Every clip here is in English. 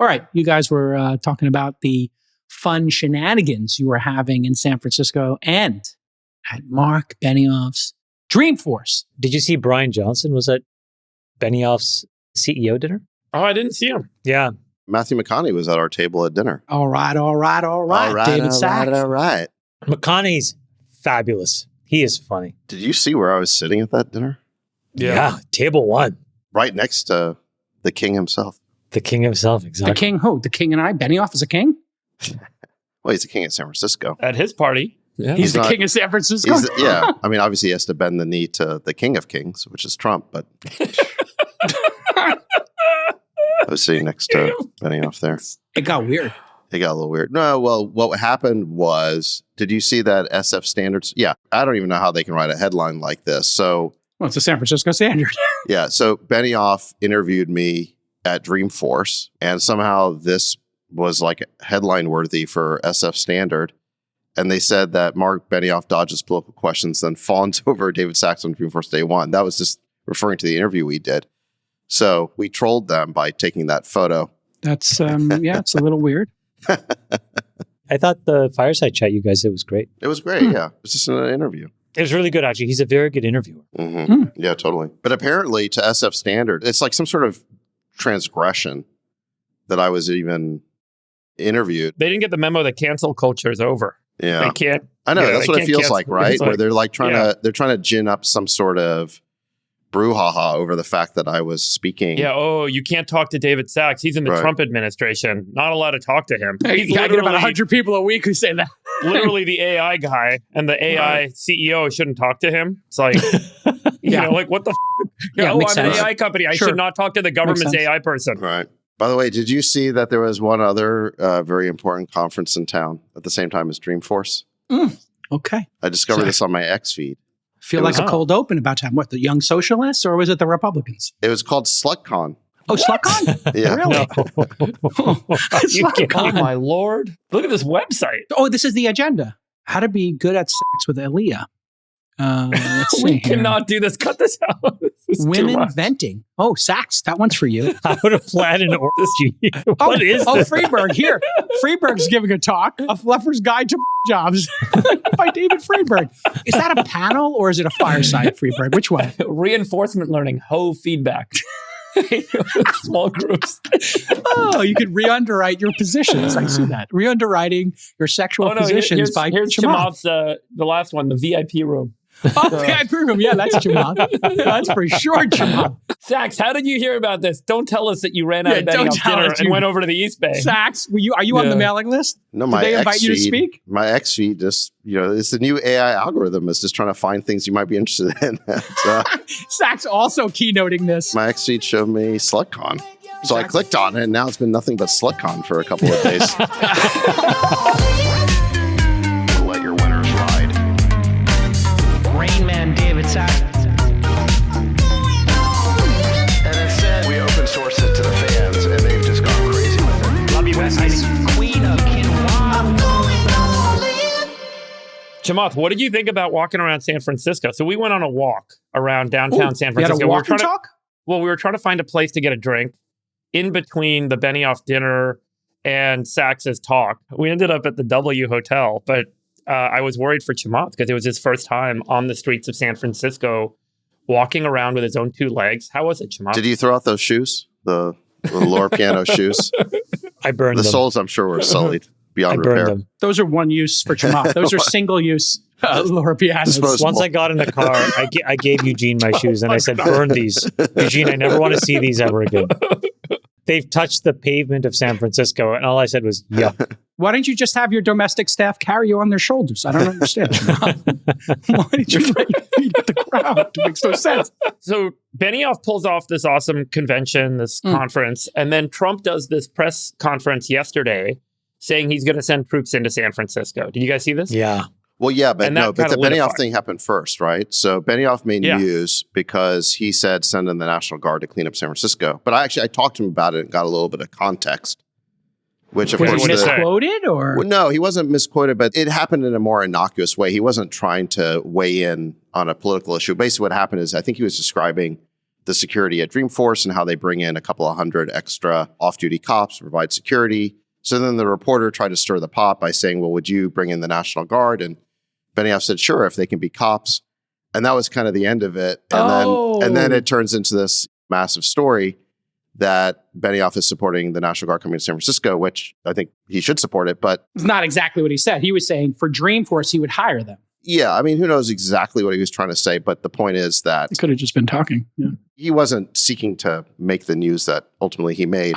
All right. You guys were talking about the fun shenanigans you were having in San Francisco and at Mark Benioff's Dreamforce. Did you see Brian Johnson was at Benioff's CEO dinner? Oh, I didn't see him. Yeah. Matthew McConaughey was at our table at dinner. All right. David Sachs. All right. McConaughey's fabulous. He is funny. Did you see where I was sitting at that dinner? Yeah. Table 1. Right next to the king himself. The king himself, exactly. The king who? The king and I? Benioff is a king? Well, he's the king of San Francisco. At his party. Yeah. He's the king of San Francisco? Yeah. I mean, obviously he has to bend the knee to the king of kings, which is Trump, but I was sitting next to Benioff there. It got weird. It got a little weird. No, well, what happened was, did you see that SF Standards? Yeah, I don't even know how they can write a headline like this. So, well, it's a San Francisco Standard. Yeah, so Benioff interviewed me at Dreamforce, and somehow this was like headline worthy for SF Standard. And they said that Mark Benioff dodges political questions, then fawns over David Sachs on Dreamforce Day 1. That was just referring to the interview we did. So we trolled them by taking that photo. That's, it's a little weird. I thought the fireside chat you guys did was great. It was great, yeah. It was just an interview. It was really good, actually. He's a very good interviewer. Yeah, totally. But apparently to SF Standard, it's like some sort of transgression that I was even interviewed. They didn't get the memo that cancel culture is over. Yeah. They can't. I know, that's what it feels like, right? Like, where they're like trying to gin up some sort of brouhaha over the fact that I was speaking. Yeah, you can't talk to David Sachs. He's in the Trump administration. Not allowed to talk to him. He's I get about 100 people a week who say that. Literally the AI guy, and the AI CEO shouldn't talk to him. It's like, you know, like what the I'm an AI company. I should not talk to the government's AI person. Right. By the way, did you see that there was one other very important conference in town at the same time as Dreamforce? Okay. I discovered this on my X feed. Feel like a cold open about time. What, the Young Socialists, or was it the Republicans? It was called SlutCon. Oh, SlutCon? Yeah. Really? Oh, my Lord. Look at this website. Oh, this is the agenda. How to be good at sex with Aaliyah. Let's see. We cannot do this. Cut this out. This Women venting. Oh, Sachs, that one's for you. How to plan an orgy. What is this? Freeberg. Here. Freeberg's giving a talk. A Fluffer's Guide to Jobs by David Freeberg. Is that a panel or is it a fireside, Freeberg? Which one? Reinforcement learning. feedback. Small groups. Oh, you could re-underwrite your positions. I see that. Re-underwriting your sexual positions by here's Chamath's, the last one, the VIP room. Oh, VIP room. Yeah, that's Chamath. That's for sure, Chamath. Sachs, how did you hear about this? Don't tell us that you ran out of Benioff dinner and went over to the East Bay. Sachs, are you on the mailing list? No, Did they invite you to speak? My X feed just, it's the new AI algorithm is just trying to find things you might be interested in. Sachs also keynoting this. My X feed showed me SlutCon. So I clicked on it, and now it's been nothing but SlutCon for a couple of days. Let your winners ride. Rain Man David Sachs. And instead, we open source it to the fans, and they've just gone crazy with it. Love you, Besties. Queen of Quinoa. Chamath, what did you think about walking around San Francisco? So we went on a walk around downtown San Francisco. You had a walk and talk? Well, we were trying to find a place to get a drink in between the Benioff dinner and Sachs's talk. We ended up at the W Hotel, but I was worried for Chamath because it was his first time on the streets of San Francisco, walking around with his own two legs. How was it, Chamath? Did you throw out those shoes? The lower piano shoes? I burned them. The soles, I'm sure, were sullied beyond repair. Them. Those are one use for Chamath. Those are single use lower pianos. Once I got in the car, I gave Eugene my shoes and I said, burn these. Eugene, I never want to see these ever again. They've touched the pavement of San Francisco, and all I said was, yuck. Why don't you just have your domestic staff carry you on their shoulders? I don't understand. Why did you let your feet hit the ground? It makes no sense. So Benioff pulls off this awesome convention, this conference, and then Trump does this press conference yesterday saying he's going to send troops into San Francisco. Did you guys see this? Yeah. Well, yeah, but the Benioff thing happened first, right? So Benioff made news because he said send in the National Guard to clean up San Francisco. But I talked to him about it and got a little bit of context. Which, of course, was he misquoted, or well, no, he wasn't misquoted, but it happened in a more innocuous way. He wasn't trying to weigh in on a political issue. Basically, what happened is I think he was describing the security at Dreamforce and how they bring in a couple of hundred extra off-duty cops to provide security. So then the reporter tried to stir the pot by saying, well, would you bring in the National Guard? And Benioff said, sure, if they can be cops. And that was kind of the end of it. And then it turns into this massive story that Benioff is supporting the National Guard coming to San Francisco, which I think he should support it. But It's not exactly what he said. He was saying for Dreamforce, he would hire them. yeah, I mean, who knows exactly what he was trying to say. But the point is that He could have just been talking. Yeah. he wasn't seeking to make the news that ultimately he made.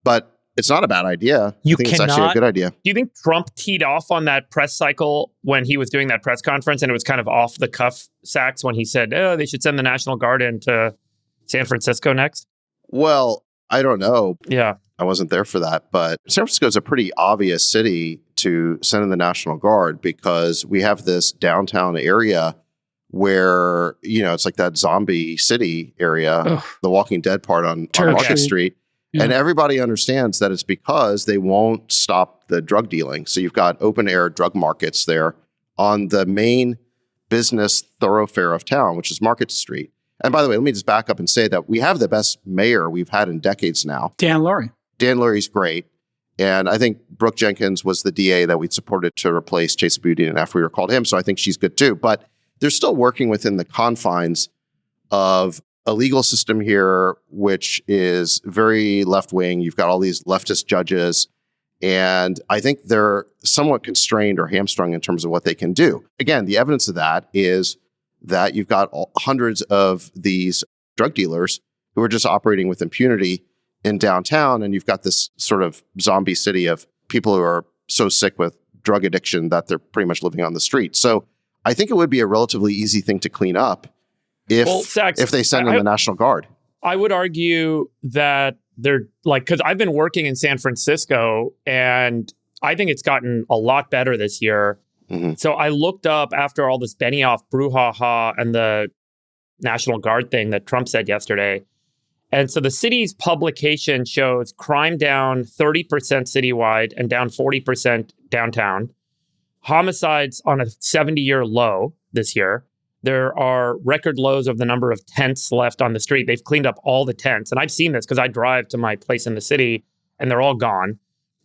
But it's not a bad idea. You I think it's actually a cannot- good idea. Do you think Trump teed off on that press cycle when he was doing that press conference and it was kind of off the cuff, Sachs, when he said, oh, they should send the National Guard into San Francisco next? Well, I don't know. Yeah. I wasn't there for that, but San Francisco is a pretty obvious city to send in the National Guard because we have this downtown area where, it's like that zombie city area, Ugh. the Walking Dead part on Church Market Street. Street. Yeah. And everybody understands that it's because they won't stop the drug dealing. So you've got open air drug markets there on the main business thoroughfare of town, which is Market Street. And by the way, let me just back up and say that we have the best mayor we've had in decades now. Dan Lurie. Dan Lurie's great. And I think Brooke Jenkins was the DA that we supported to replace Chase Boudin after we recalled him. So I think she's good too. But they're still working within the confines of a legal system here, which is very left-wing. You've got all these leftist judges. And I think they're somewhat constrained or hamstrung in terms of what they can do. Again, the evidence of that is that you've got hundreds of these drug dealers who are just operating with impunity in downtown. And you've got this sort of zombie city of people who are so sick with drug addiction that they're pretty much living on the street. So I think it would be a relatively easy thing to clean up if they send in the National Guard. I would argue that they're because I've been working in San Francisco and I think it's gotten a lot better this year. Mm-hmm. So I looked up after all this Benioff brouhaha and the National Guard thing that Trump said yesterday. And so the city's publication shows crime down 30% citywide and down 40% downtown. Homicides on a 70-year low this year. There are record lows of the number of tents left on the street. They've cleaned up all the tents. And I've seen this because I drive to my place in the city and they're all gone.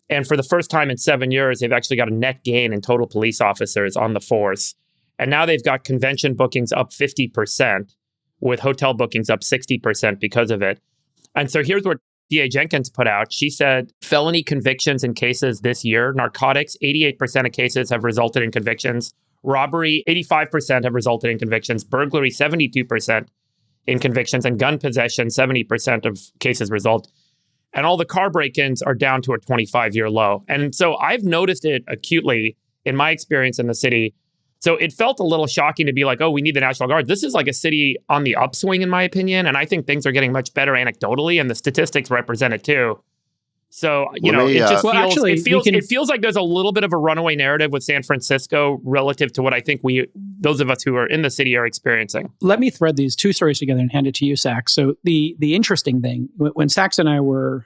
And for the first time in 7 years, they've actually got a net gain in total police officers on the force. And now they've got convention bookings up 50%, with hotel bookings up 60% because of it. And so here's what DA Jenkins put out. She said felony convictions in cases this year, narcotics, 88% of cases have resulted in convictions. Robbery, 85% have resulted in convictions. Burglary, 72% in convictions. And gun possession, 70% of cases result. And all the car break-ins are down to a 25-year low. And so I've noticed it acutely in my experience in the city. So it felt a little shocking to be like, oh, we need the National Guard. This is like a city on the upswing, in my opinion. And I think things are getting much better anecdotally, and the statistics represent it too. So, it feels like there's a little bit of a runaway narrative with San Francisco relative to what I think those of us who are in the city are experiencing. Let me thread these two stories together and hand it to you, Sachs. So the interesting thing, when Sachs and I were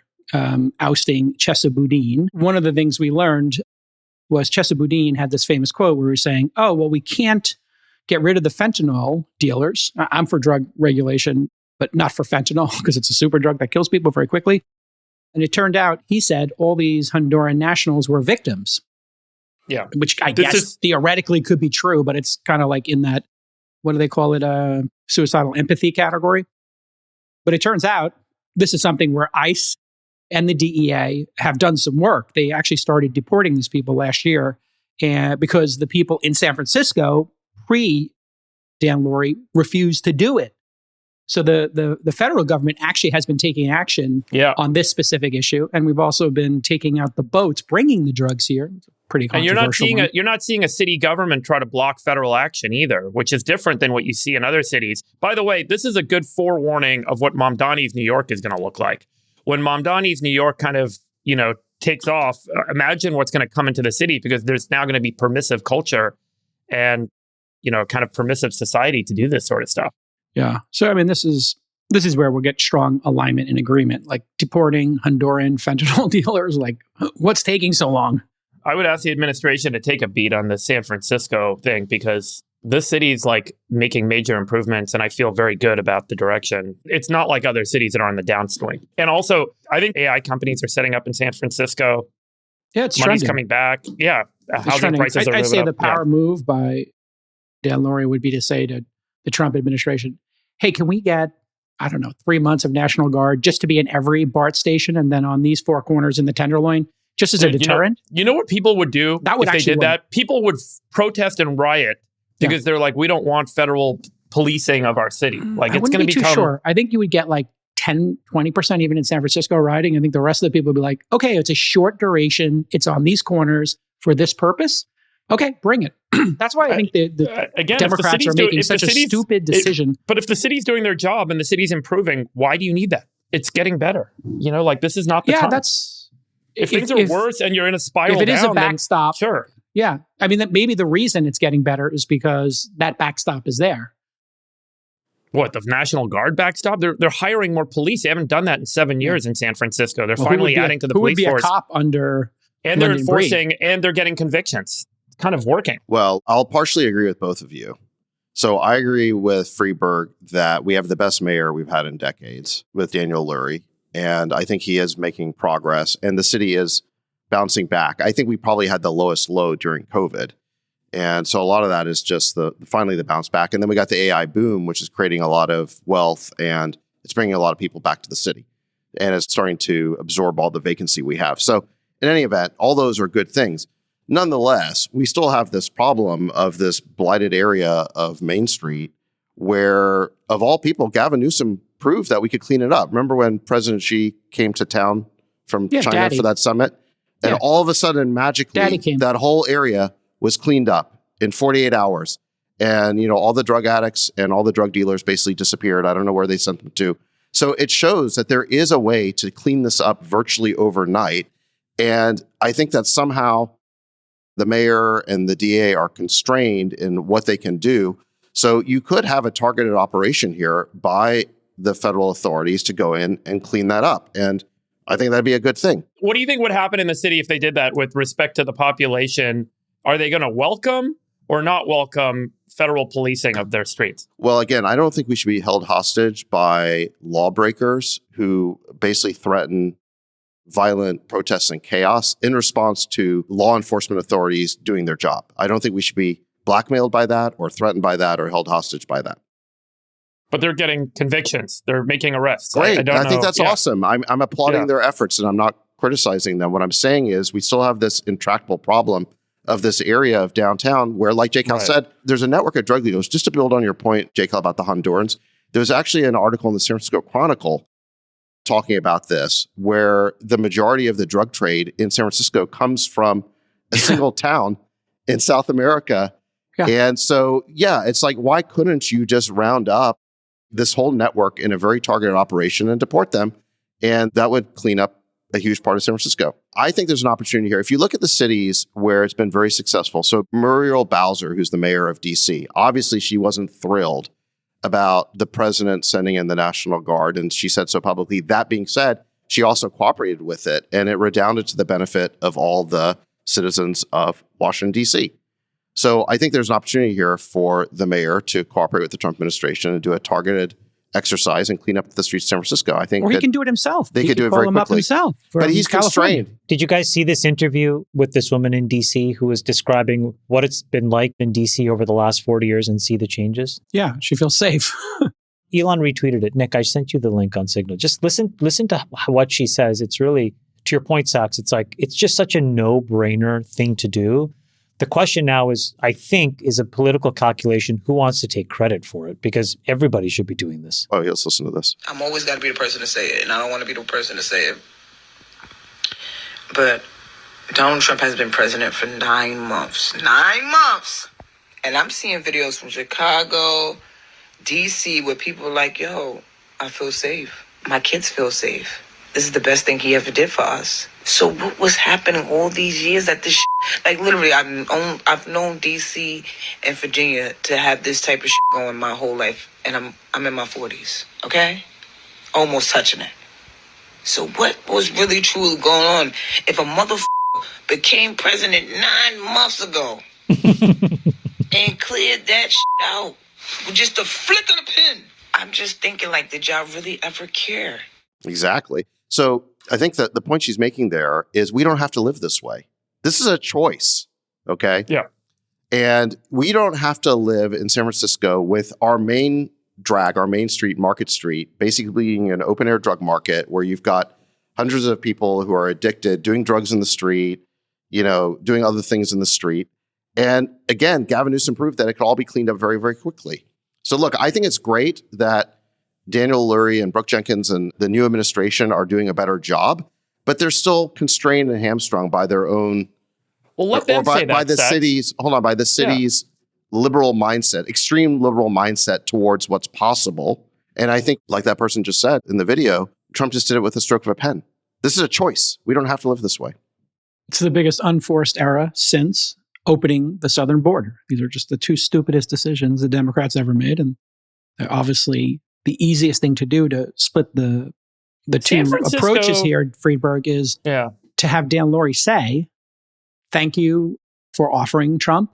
ousting Chesa Boudin, one of the things we learned was Chesa Boudin had this famous quote where he was saying, oh, well, we can't get rid of the fentanyl dealers. I'm for drug regulation, but not for fentanyl because it's a super drug that kills people very quickly. And it turned out, he said, all these Honduran nationals were victims. Yeah. Which I guess theoretically could be true, but it's kind of like in that, what do they call it, suicidal empathy category. But it turns out this is something where ICE and the DEA have done some work. They actually started deporting these people last year because the people in San Francisco, pre-Dan Lurie, refused to do it. So the federal government actually has been taking action on this specific issue, and we've also been taking out the boats bringing the drugs here. It's a pretty controversial. And you're not seeing a city government try to block federal action either, which is different than what you see in other cities. By the way, this is a good forewarning of what Mamdani's New York is going to look like. When Mamdani's New York kind of takes off, imagine what's going to come into the city, because there's now going to be permissive culture and kind of permissive society to do this sort of stuff. Yeah. So, I mean, this is where we'll get strong alignment and agreement, like deporting Honduran fentanyl dealers. Like, what's taking so long? I would ask the administration to take a beat on the San Francisco thing, because this city's like making major improvements, and I feel very good about the direction. It's not like other cities that are on the downswing. And also, I think AI companies are setting up in San Francisco. Yeah, it's Money's trending. coming back. Yeah, It's housing trending. prices are I'd moving say up. the power move by Dan Lurie would be to say to the Trump administration, hey, can we get, I don't know, 3 months of National Guard just to be in every BART station and then on these four corners in the Tenderloin, just as a deterrent? You know what people would do That would if they actually did work. that? People would protest and riot because they're like, we don't want federal policing of our city. Like, I it's wouldn't going be to too become... sure. I think you would get like 10, 20% even in San Francisco rioting. I think the rest of the people would be like, okay, it's a short duration. It's on these corners for this purpose. Okay, bring it. That's why I think the again, Democrats are making such a stupid decision. But if the city's doing their job and the city's improving, why do you need that? It's getting better. You know, like, this is not the time. That's... If things are worse and you're in a spiral if it is down, a backstop, then sure. Yeah. I mean, that maybe the reason it's getting better is because that backstop is there. What, the National Guard backstop? They're hiring more police. They haven't done that in 7 years in San Francisco. They're finally adding to the police force. Who would be a cop under and they're Lyndon enforcing, and they're getting convictions. It's kind of working. Well, I'll partially agree with both of you. So I agree with Freeberg that we have the best mayor we've had in decades with Daniel Lurie. And I think he is making progress, and the city is bouncing back. I think we probably had the lowest low during COVID. And so a lot of that is just finally the bounce back. And then we got the AI boom, which is creating a lot of wealth, and it's bringing a lot of people back to the city. And it's starting to absorb all the vacancy we have. So in any event, all those are good things. Nonetheless, we still have this problem of this blighted area of Main Street where, of all people, Gavin Newsom proved that we could clean it up. Remember when President Xi came to town from China for that summit? And all of a sudden, magically, that whole area was cleaned up in 48 hours. And, you know, all the drug addicts and all the drug dealers basically disappeared. I don't know where they sent them to. So it shows that there is a way to clean this up virtually overnight. And I think that somehow the mayor and the DA are constrained in what they can do. So you could have a targeted operation here by the federal authorities to go in and clean that up. And I think that'd be a good thing. What do you think would happen in the city if they did that with respect to the population? Are they going to welcome or not welcome federal policing of their streets? Well, again, I don't think we should be held hostage by lawbreakers who basically threaten violent protests and chaos in response to law enforcement authorities doing their job. I don't think we should be blackmailed by that or threatened by that or held hostage by that. But they're getting convictions. They're making arrests. Great. I think that's awesome. I'm applauding their efforts, and I'm not criticizing them. What I'm saying is we still have this intractable problem of this area of downtown where, like Jake Hall said, there's a network of drug dealers. Just to build on your point, Jake Hall, about the Hondurans, there's actually an article in the San Francisco Chronicle talking about this, where the majority of the drug trade in San Francisco comes from a single town in South America. Yeah. And so, it's like, why couldn't you just round up this whole network in a very targeted operation and deport them? And that would clean up a huge part of San Francisco. I think there's an opportunity here. If you look at the cities where it's been very successful, so Muriel Bowser, who's the mayor of DC, obviously she wasn't thrilled about the president sending in the National Guard, and she said so publicly. That being said, she also cooperated with it, and it redounded to the benefit of all the citizens of Washington, D.C. So I think there's an opportunity here for the mayor to cooperate with the Trump administration and do a targeted exercise and clean up the streets of San Francisco. I think, or he can do it himself. They could do it very quickly himself. But he's constrained. Did you guys see this interview with this woman in DC who was describing what it's been like in DC over the last 40 years and see the changes? Yeah, she feels safe. Elon retweeted it. Nick, I sent you the link on Signal. Just listen to what she says. It's really, to your point, Sachs, it's like, it's just such a no-brainer thing to do. The question now is, I think, is a political calculation. Who wants to take credit for it? Because everybody should be doing this. Oh, let's listen to this. I'm always got to be the person to say it, and I don't want to be the person to say it. But Donald Trump has been president for 9 months. 9 months! And I'm seeing videos from Chicago, D.C., where people are like, yo, I feel safe. My kids feel safe. This is the best thing he ever did for us. So what was happening all these years that this like literally I've known DC and Virginia to have this type of going my whole life, and I'm in my 40s, okay? Almost touching it. So what was really truly going on? If a became president 9 months ago and cleared that out with just a flick of the pen. I'm just thinking, like, did y'all really ever care? Exactly. So I think that the point she's making there is we don't have to live this way. This is a choice. Okay. Yeah. And we don't have to live in San Francisco with our main drag, our main street, Market Street, basically being an open air drug market where you've got hundreds of people who are addicted, doing drugs in the street, doing other things in the street. And again, Gavin Newsom proved that it could all be cleaned up very, very quickly. So look, I think it's great that Daniel Lurie and Brooke Jenkins and the new administration are doing a better job, but they're still constrained and hamstrung by their own, well, let them say that, by the city's, liberal mindset, extreme liberal mindset towards what's possible. And I think, like that person just said in the video, Trump just did it with a stroke of a pen. This is a choice. We don't have to live this way. It's the biggest unforced era since opening the southern border. These are just the two stupidest decisions the Democrats ever made. And they're obviously the easiest thing to do to split the two approaches here, Friedberg, is to have Dan Lurie say, thank you for offering Trump.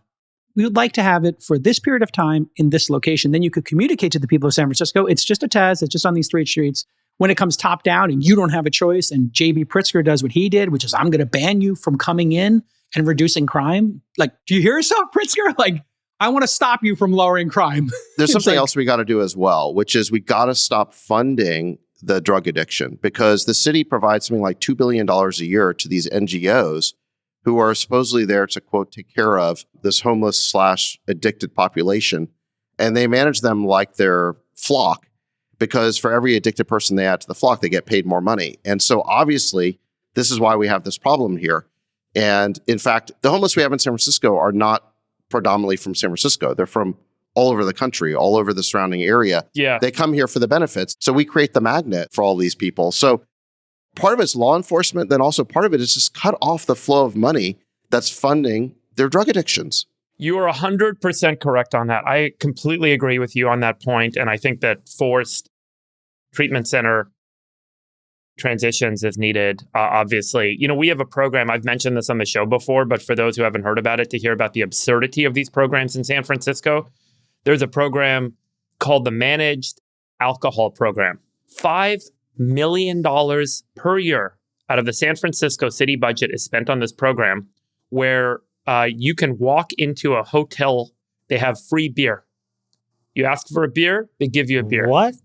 We would like to have it for this period of time in this location. Then you could communicate to the people of San Francisco, it's just a test. It's just on these 3 streets. When it comes top down and you don't have a choice and J.B. Pritzker does what he did, which is I'm going to ban you from coming in and reducing crime. Like, do you hear yourself, Pritzker? Like, I want to stop you from lowering crime. There's something else we got to do as well, which is we got to stop funding the drug addiction because the city provides something like $2 billion a year to these NGOs who are supposedly there to, quote, take care of this homeless / addicted population. And they manage them like their flock because for every addicted person they add to the flock, they get paid more money. And so obviously, this is why we have this problem here. And in fact, the homeless we have in San Francisco are not predominantly from San Francisco. They're from all over the country, all over the surrounding area. Yeah. They come here for the benefits. So we create the magnet for all these people. So part of it's law enforcement. Then also part of it is just cut off the flow of money that's funding their drug addictions. You are 100% correct on that. I completely agree with you on that point. And I think that forced treatment center transitions is needed, obviously. We have a program, I've mentioned this on the show before, but for those who haven't heard about it, to hear about the absurdity of these programs in San Francisco, there's a program called the Managed Alcohol Program. $5 million per year out of the San Francisco city budget is spent on this program where you can walk into a hotel, they have free beer. You ask for a beer, they give you a beer. What?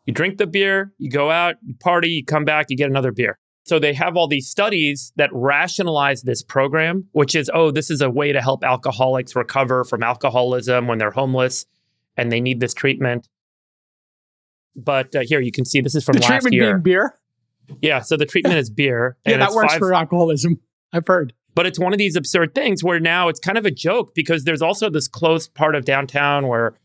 You drink the beer, you go out, you party, you come back, you get another beer. So they have all these studies that rationalize this program, which is, this is a way to help alcoholics recover from alcoholism when they're homeless and they need this treatment. But here you can see this is from last year. The treatment being beer? Yeah, so the treatment is beer. Yeah, that works for alcoholism, I've heard. But it's one of these absurd things where now it's kind of a joke because there's also this close part of downtown where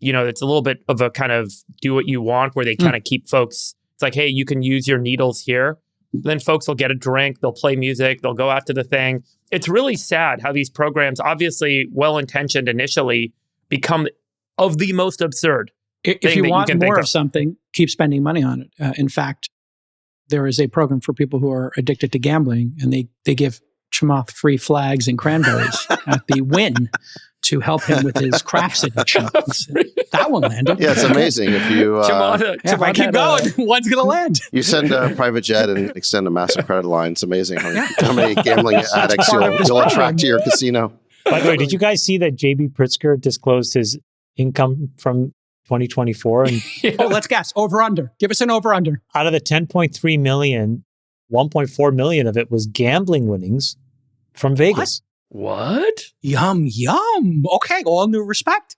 it's a little bit of a kind of do what you want where they kind of keep folks. It's like, hey, you can use your needles here. Then folks will get a drink. They'll play music. They'll go out to the thing. It's really sad how these programs, obviously well-intentioned initially, become of the most absurd. If you want more of something, keep spending money on it. In fact, there is a program for people who are addicted to gambling, and they give Chamath free flags and cranberries at the Wynn to help him with his craps addiction. That one landed. Yeah, it's amazing. If you if I keep going, one's going to land. You send a private jet and extend a massive credit line. It's amazing how many gambling addicts you'll attract to your casino. By the way, did you guys see that J.B. Pritzker disclosed his income from 2024? And let's guess. Over under. Give us an over under. Out of the 10.3 million, 1.4 million of it was gambling winnings from Vegas. What? Yum, yum. Okay, all new respect.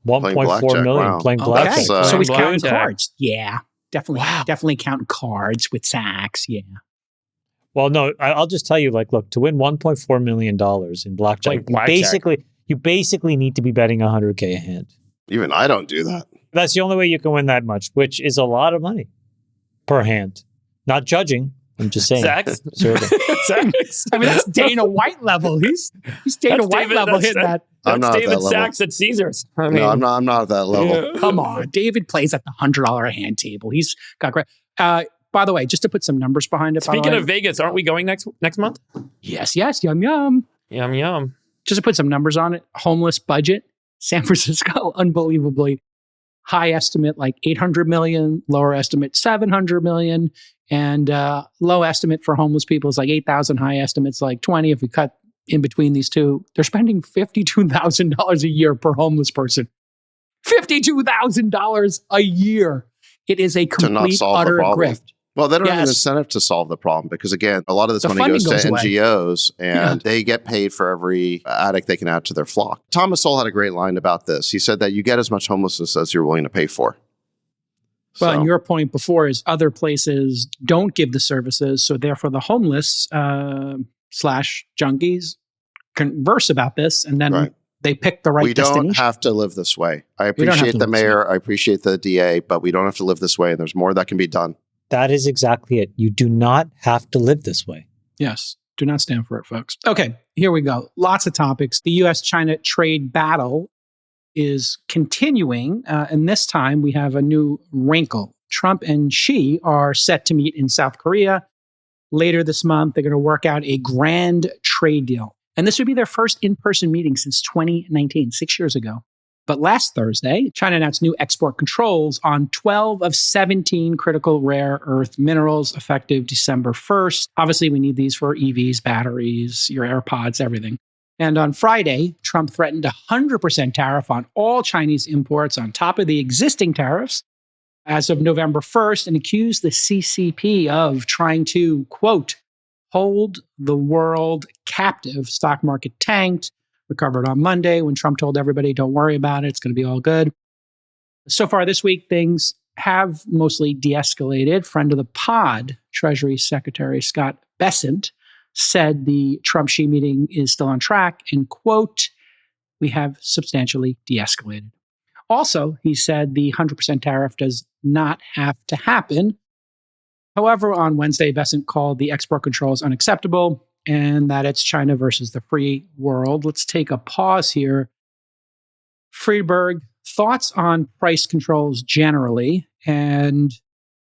1.4 million playing blackjack. So he's counting cards. Yeah, definitely. Wow. Definitely counting cards with sacks. Yeah. Well, no, I'll just tell you, look, to win $1.4 million in blackjack, you basically need to be betting $100K a hand. Even I don't do that. That's the only way you can win that much, which is a lot of money per hand. Not judging. I'm just saying. Sacks? Sacks. I mean, that's Dana White level. He's Dana White level hitting that. I'm not David at that level. Sachs at Caesars. No, I'm not at that level. Yeah. Come on. David plays at the $100 a hand table. He's got great. By the way, just to put some numbers behind it. Speaking of Vegas, aren't we going next month? Yes. Yum, yum. Yum, yum. Just to put some numbers on it, homeless budget, San Francisco, unbelievably high estimate, like 800 million, lower estimate, 700 million. And low estimate for homeless people is like 8,000, high estimate's like 20. If we cut in between these two, they're spending $52,000 a year per homeless person. $52,000 a year. It is a to not complete, solve the utter problem. grift. Well, they don't have an Yes. incentive to solve the problem because, again, a lot of this The money funding goes to goes away. NGOs and they get paid for every addict they can add to their flock. Thomas Sowell had a great line about this. He said that you get as much homelessness as you're willing to pay for. Well, So- and your point before is other places don't give the services, so therefore the homeless slash junkies converse about this, and then Right. they pick the right we destination. don't have to live this way. I We don't have appreciate to the live this way. mayor. I appreciate the DA, but we don't have to live this way. And there's more that can be done. That is exactly it. You do not have to live this way. Yes. Do not stand for it, folks. Okay, here we go. Lots of topics. The US-China trade battle is continuing, and this time we have a new wrinkle. Trump and Xi are set to meet in South Korea later this month. They're going to work out a grand trade deal. And this would be their first in-person meeting since 2019, 6 years ago. But last Thursday, China announced new export controls on 12 of 17 critical rare earth minerals effective December 1st. Obviously, we need these for EVs, batteries, your AirPods, everything. And on Friday, Trump threatened a 100% tariff on all Chinese imports on top of the existing tariffs as of November 1st and accused the CCP of trying to, quote, hold the world captive. Stock market tanked, recovered on Monday when Trump told everybody, don't worry about it, it's going to be all good. So far this week, things have mostly de-escalated. Friend of the pod, Treasury Secretary Scott Bessent, said the Trump-Xi meeting is still on track and, quote, we have substantially de-escalated. Also, he said the 100% tariff does not have to happen. However, on Wednesday, Bessent called the export controls unacceptable and that it's China versus the free world. Let's take a pause here. Friedberg, thoughts on price controls generally, and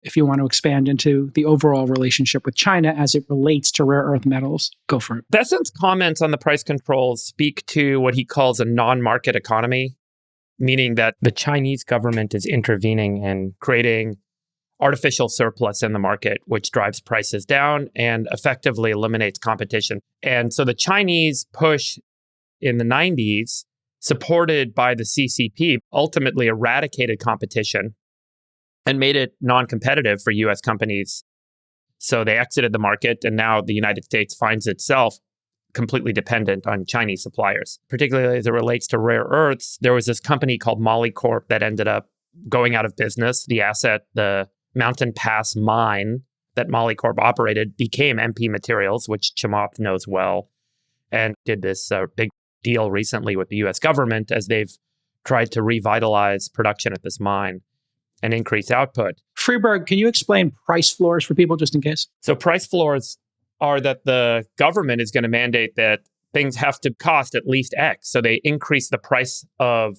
if you want to expand into the overall relationship with China as it relates to rare earth metals, go for it. Bessent's comments on the price controls speak to what he calls a non-market economy, meaning that the Chinese government is intervening and creating artificial surplus in the market, which drives prices down and effectively eliminates competition. And so the Chinese push in the 90s, supported by the CCP, ultimately eradicated competition and made it non-competitive for US companies. So they exited the market, and now the United States finds itself completely dependent on Chinese suppliers. Particularly as it relates to rare earths, there was this company called Molycorp that ended up going out of business. The asset, the Mountain Pass mine that Molycorp operated, became MP Materials, which Chamath knows well, and did this big deal recently with the US government as they've tried to revitalize production at this mine and increase output. Friedberg, can you explain price floors for people just in case? So price floors are that the government is going to mandate that things have to cost at least X. So they increase the price of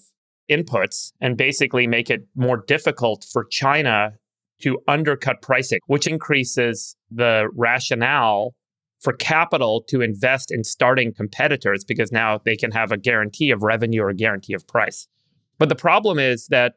inputs and basically make it more difficult for China to undercut pricing, which increases the rationale for capital to invest in starting competitors because now they can have a guarantee of revenue or a guarantee of price. But the problem is that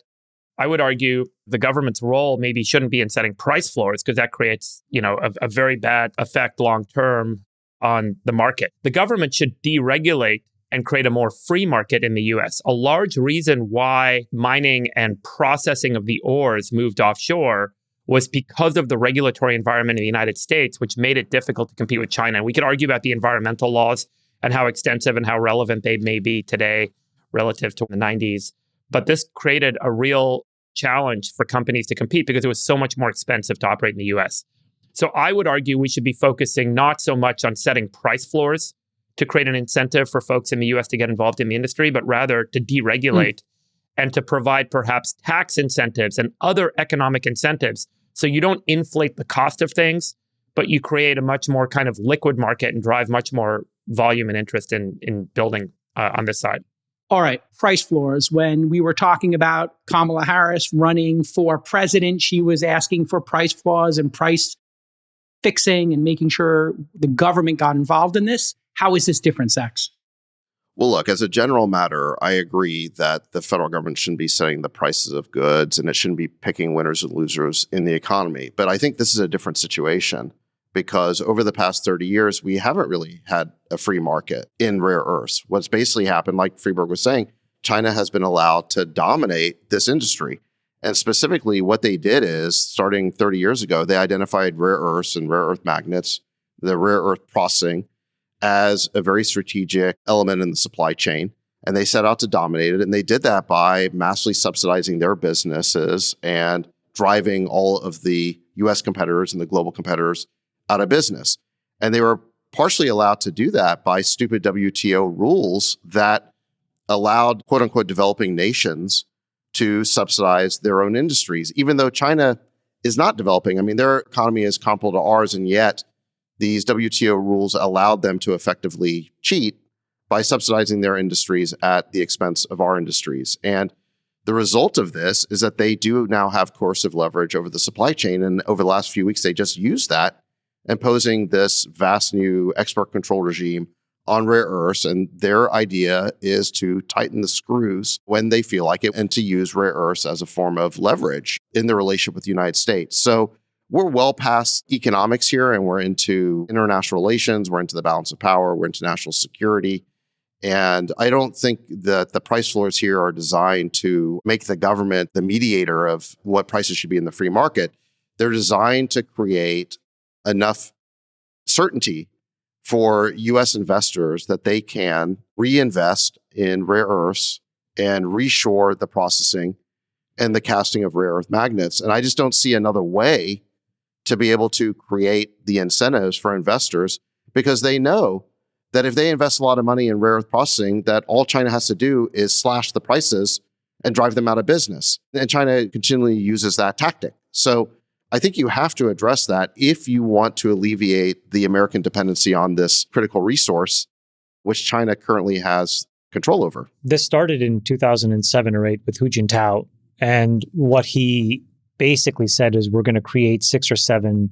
I would argue the government's role maybe shouldn't be in setting price floors because that creates, a very bad effect long term on the market. The government should deregulate and create a more free market in the US. A large reason why mining and processing of the ores moved offshore was because of the regulatory environment in the United States, which made it difficult to compete with China. And we could argue about the environmental laws and how extensive and how relevant they may be today relative to the 90s. But this created a real challenge for companies to compete because it was so much more expensive to operate in the US. So I would argue we should be focusing not so much on setting price floors to create an incentive for folks in the US to get involved in the industry, but rather to deregulate and to provide perhaps tax incentives and other economic incentives. So you don't inflate the cost of things, but you create a much more kind of liquid market and drive much more volume and interest in building on this side. All right, price floors. When we were talking about Kamala Harris running for president, she was asking for price floors and price fixing and making sure the government got involved in this. How is this different, Sachs? Well, look, as a general matter, I agree that the federal government shouldn't be setting the prices of goods and it shouldn't be picking winners and losers in the economy. But I think this is a different situation because over the past 30 years, we haven't really had a free market in rare earths. What's basically happened, like Freeberg was saying, China has been allowed to dominate this industry. And specifically, what they did is, starting 30 years ago, they identified rare earths and rare earth magnets, the rare earth processing, as a very strategic element in the supply chain. And they set out to dominate it. And they did that by massively subsidizing their businesses and driving all of the US competitors and the global competitors out of business. And they were partially allowed to do that by stupid WTO rules that allowed, quote unquote, developing nations to subsidize their own industries, even though China is not developing. I mean, their economy is comparable to ours, and yet these WTO rules allowed them to effectively cheat by subsidizing their industries at the expense of our industries. And the result of this is that they do now have coercive leverage over the supply chain. And over the last few weeks, they just used that, imposing this vast new export control regime on rare earths. And their idea is to tighten the screws when they feel like it and to use rare earths as a form of leverage in the relationship with the United States. So we're well past economics here, and we're into international relations, we're into the balance of power, we're into national security. And I don't think that the price floors here are designed to make the government the mediator of what prices should be in the free market. They're designed to create enough certainty for US investors that they can reinvest in rare earths and reshore the processing and the casting of rare earth magnets. And I just don't see another way to be able to create the incentives for investors, because they know that if they invest a lot of money in rare earth processing, that all China has to do is slash the prices and drive them out of business. And China continually uses that tactic. So I think you have to address that if you want to alleviate the American dependency on this critical resource, which China currently has control over. This started in 2007 or 8 with Hu Jintao. And what he basically said is we're going to create 6 or 7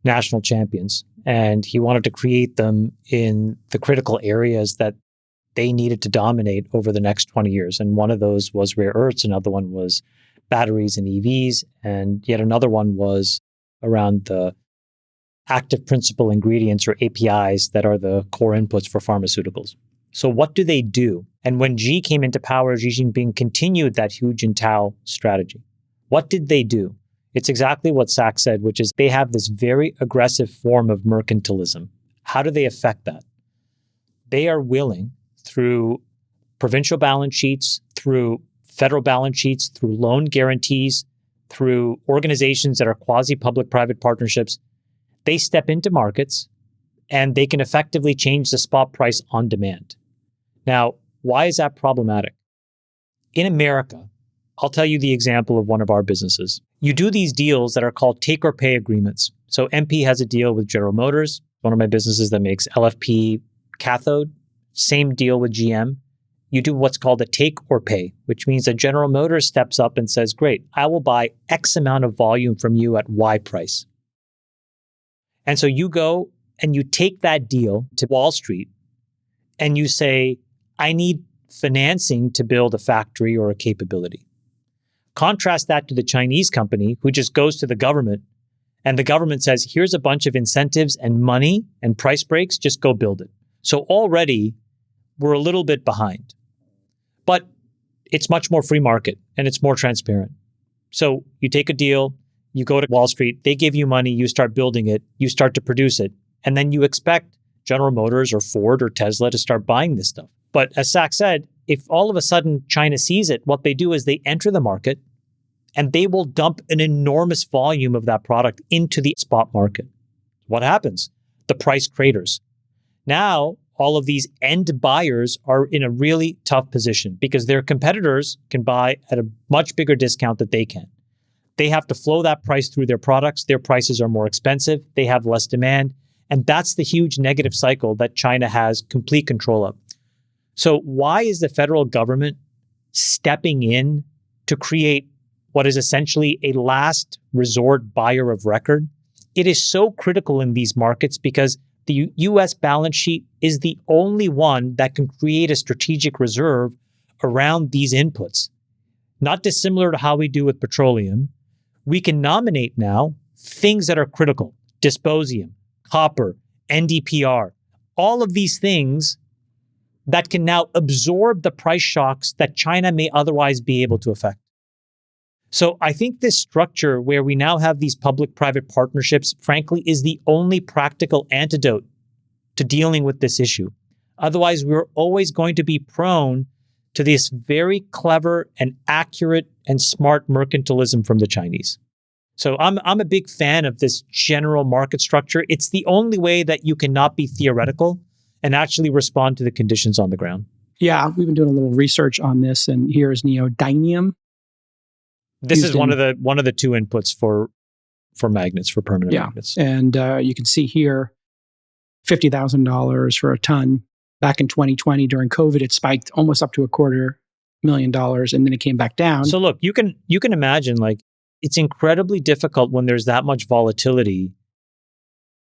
national champions. And he wanted to create them in the critical areas that they needed to dominate over the next 20 years. And one of those was rare earths. Another one was batteries and EVs. And yet another one was around the active principal ingredients, or APIs, that are the core inputs for pharmaceuticals. So what do they do? And when Xi came into power, Xi Jinping continued that Hu Jintao strategy. What did they do? It's exactly what Sachs said, which is they have this very aggressive form of mercantilism. How do they affect that? They are willing, through provincial balance sheets, through federal balance sheets, through loan guarantees, through organizations that are quasi-public-private partnerships, they step into markets and they can effectively change the spot price on demand. Now, why is that problematic? In America, I'll tell you the example of one of our businesses. You do these deals that are called take or pay agreements. So MP has a deal with General Motors, one of my businesses that makes LFP cathode. Same deal with GM. You do what's called a take or pay, which means that General Motors steps up and says, great, I will buy X amount of volume from you at Y price. And so you go and you take that deal to Wall Street and you say, I need financing to build a factory or a capability. Contrast that to the Chinese company who just goes to the government and the government says, here's a bunch of incentives and money and price breaks, just go build it. So already we're a little bit behind, but it's much more free market and it's more transparent. So you take a deal, you go to Wall Street, they give you money, you start building it, you start to produce it, and then you expect General Motors or Ford or Tesla to start buying this stuff. But as Sachs said, if all of a sudden China sees it, what they do is they enter the market and they will dump an enormous volume of that product into the spot market. What happens? The price craters. Now, all of these end buyers are in a really tough position because their competitors can buy at a much bigger discount than they can. They have to flow that price through their products. Their prices are more expensive. They have less demand. And that's the huge negative cycle that China has complete control of. So why is the federal government stepping in to create what is essentially a last resort buyer of record? It is so critical in these markets because the U.S. balance sheet is the only one that can create a strategic reserve around these inputs. Not dissimilar to how we do with petroleum, we can nominate now things that are critical: dysprosium, copper, NdPr, all of these things that can now absorb the price shocks that China may otherwise be able to affect. So I think this structure where we now have these public-private partnerships, frankly, is the only practical antidote to dealing with this issue. Otherwise, we're always going to be prone to this very clever and accurate and smart mercantilism from the Chinese. So I'm a big fan of this general market structure. It's the only way that you cannot be theoretical and actually respond to the conditions on the ground. Yeah, we've been doing a little research on this, and here's neodymium. This is one of the two inputs for magnets, for permanent magnets. And you can see here, $50,000 for a ton. Back in 2020 during COVID, it spiked almost up to $250,000, and then it came back down. So look, you can imagine, like, it's incredibly difficult when there's that much volatility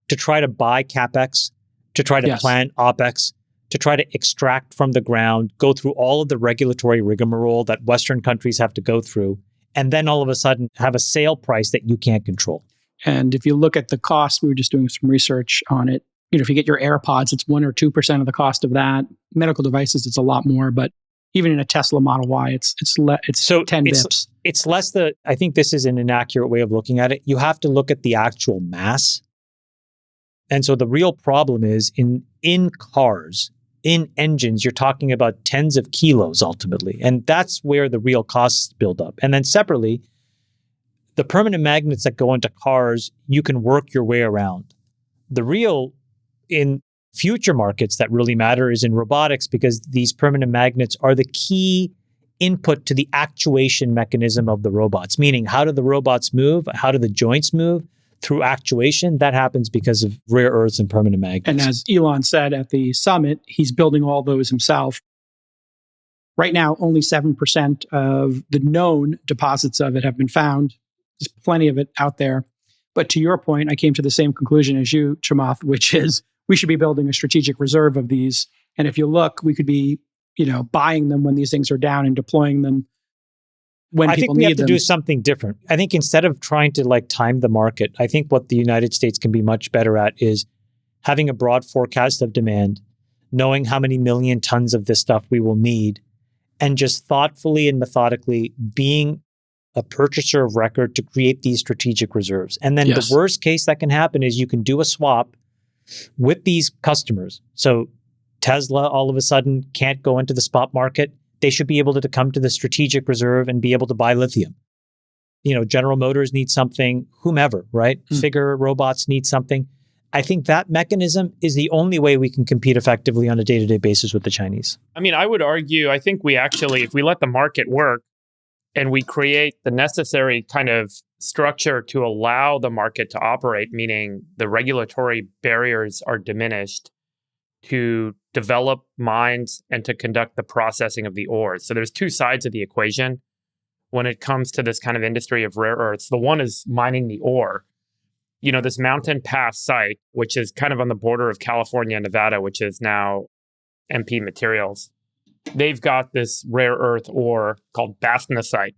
to try to buy CapEx, to try to plan OpEx, to try to extract from the ground, go through all of the regulatory rigmarole that Western countries have to go through, and then all of a sudden have a sale price that you can't control. And if you look at the cost, we were just doing some research on it. If you get your AirPods, it's 1 or 2% of the cost of that. Medical devices, it's a lot more, but even in a Tesla Model Y, it's 10 bips. It's less I think this is an inaccurate way of looking at it. You have to look at the actual mass. And so the real problem is in cars, in engines, you're talking about tens of kilos ultimately. And that's where the real costs build up. And then separately, the permanent magnets that go into cars, you can work your way around. The real in future markets that really matter is in robotics, because these permanent magnets are the key input to the actuation mechanism of the robots. Meaning, how do the robots move? How do the joints move? Through actuation. That happens because of rare earths and permanent magnets. And as Elon said at the summit, he's building all those himself. Right now, only 7% of the known deposits of it have been found. There's plenty of it out there. But to your point, I came to the same conclusion as you, Chamath, which is we should be building a strategic reserve of these. And if you look, we could be, buying them when these things are down and deploying them when people need them. I think we have to do something different. I think instead of trying to time the market, I think what the United States can be much better at is having a broad forecast of demand, knowing how many million tons of this stuff we will need, and just thoughtfully and methodically being a purchaser of record to create these strategic reserves. And then the worst case that can happen is you can do a swap with these customers. So Tesla all of a sudden can't go into the spot market. They should be able to come to the strategic reserve and be able to buy lithium. General Motors needs something, whomever, right? Figure robots need something. I think that mechanism is the only way we can compete effectively on a day-to-day basis with the Chinese. I mean, I would argue, I think we actually, if we let the market work and we create the necessary kind of structure to allow the market to operate, meaning the regulatory barriers are diminished to develop mines and to conduct the processing of the ores. So there's two sides of the equation when it comes to this kind of industry of rare earths. The one is mining the ore. This Mountain Pass site, which is kind of on the border of California and Nevada, which is now MP Materials. They've got this rare earth ore called bastnasite.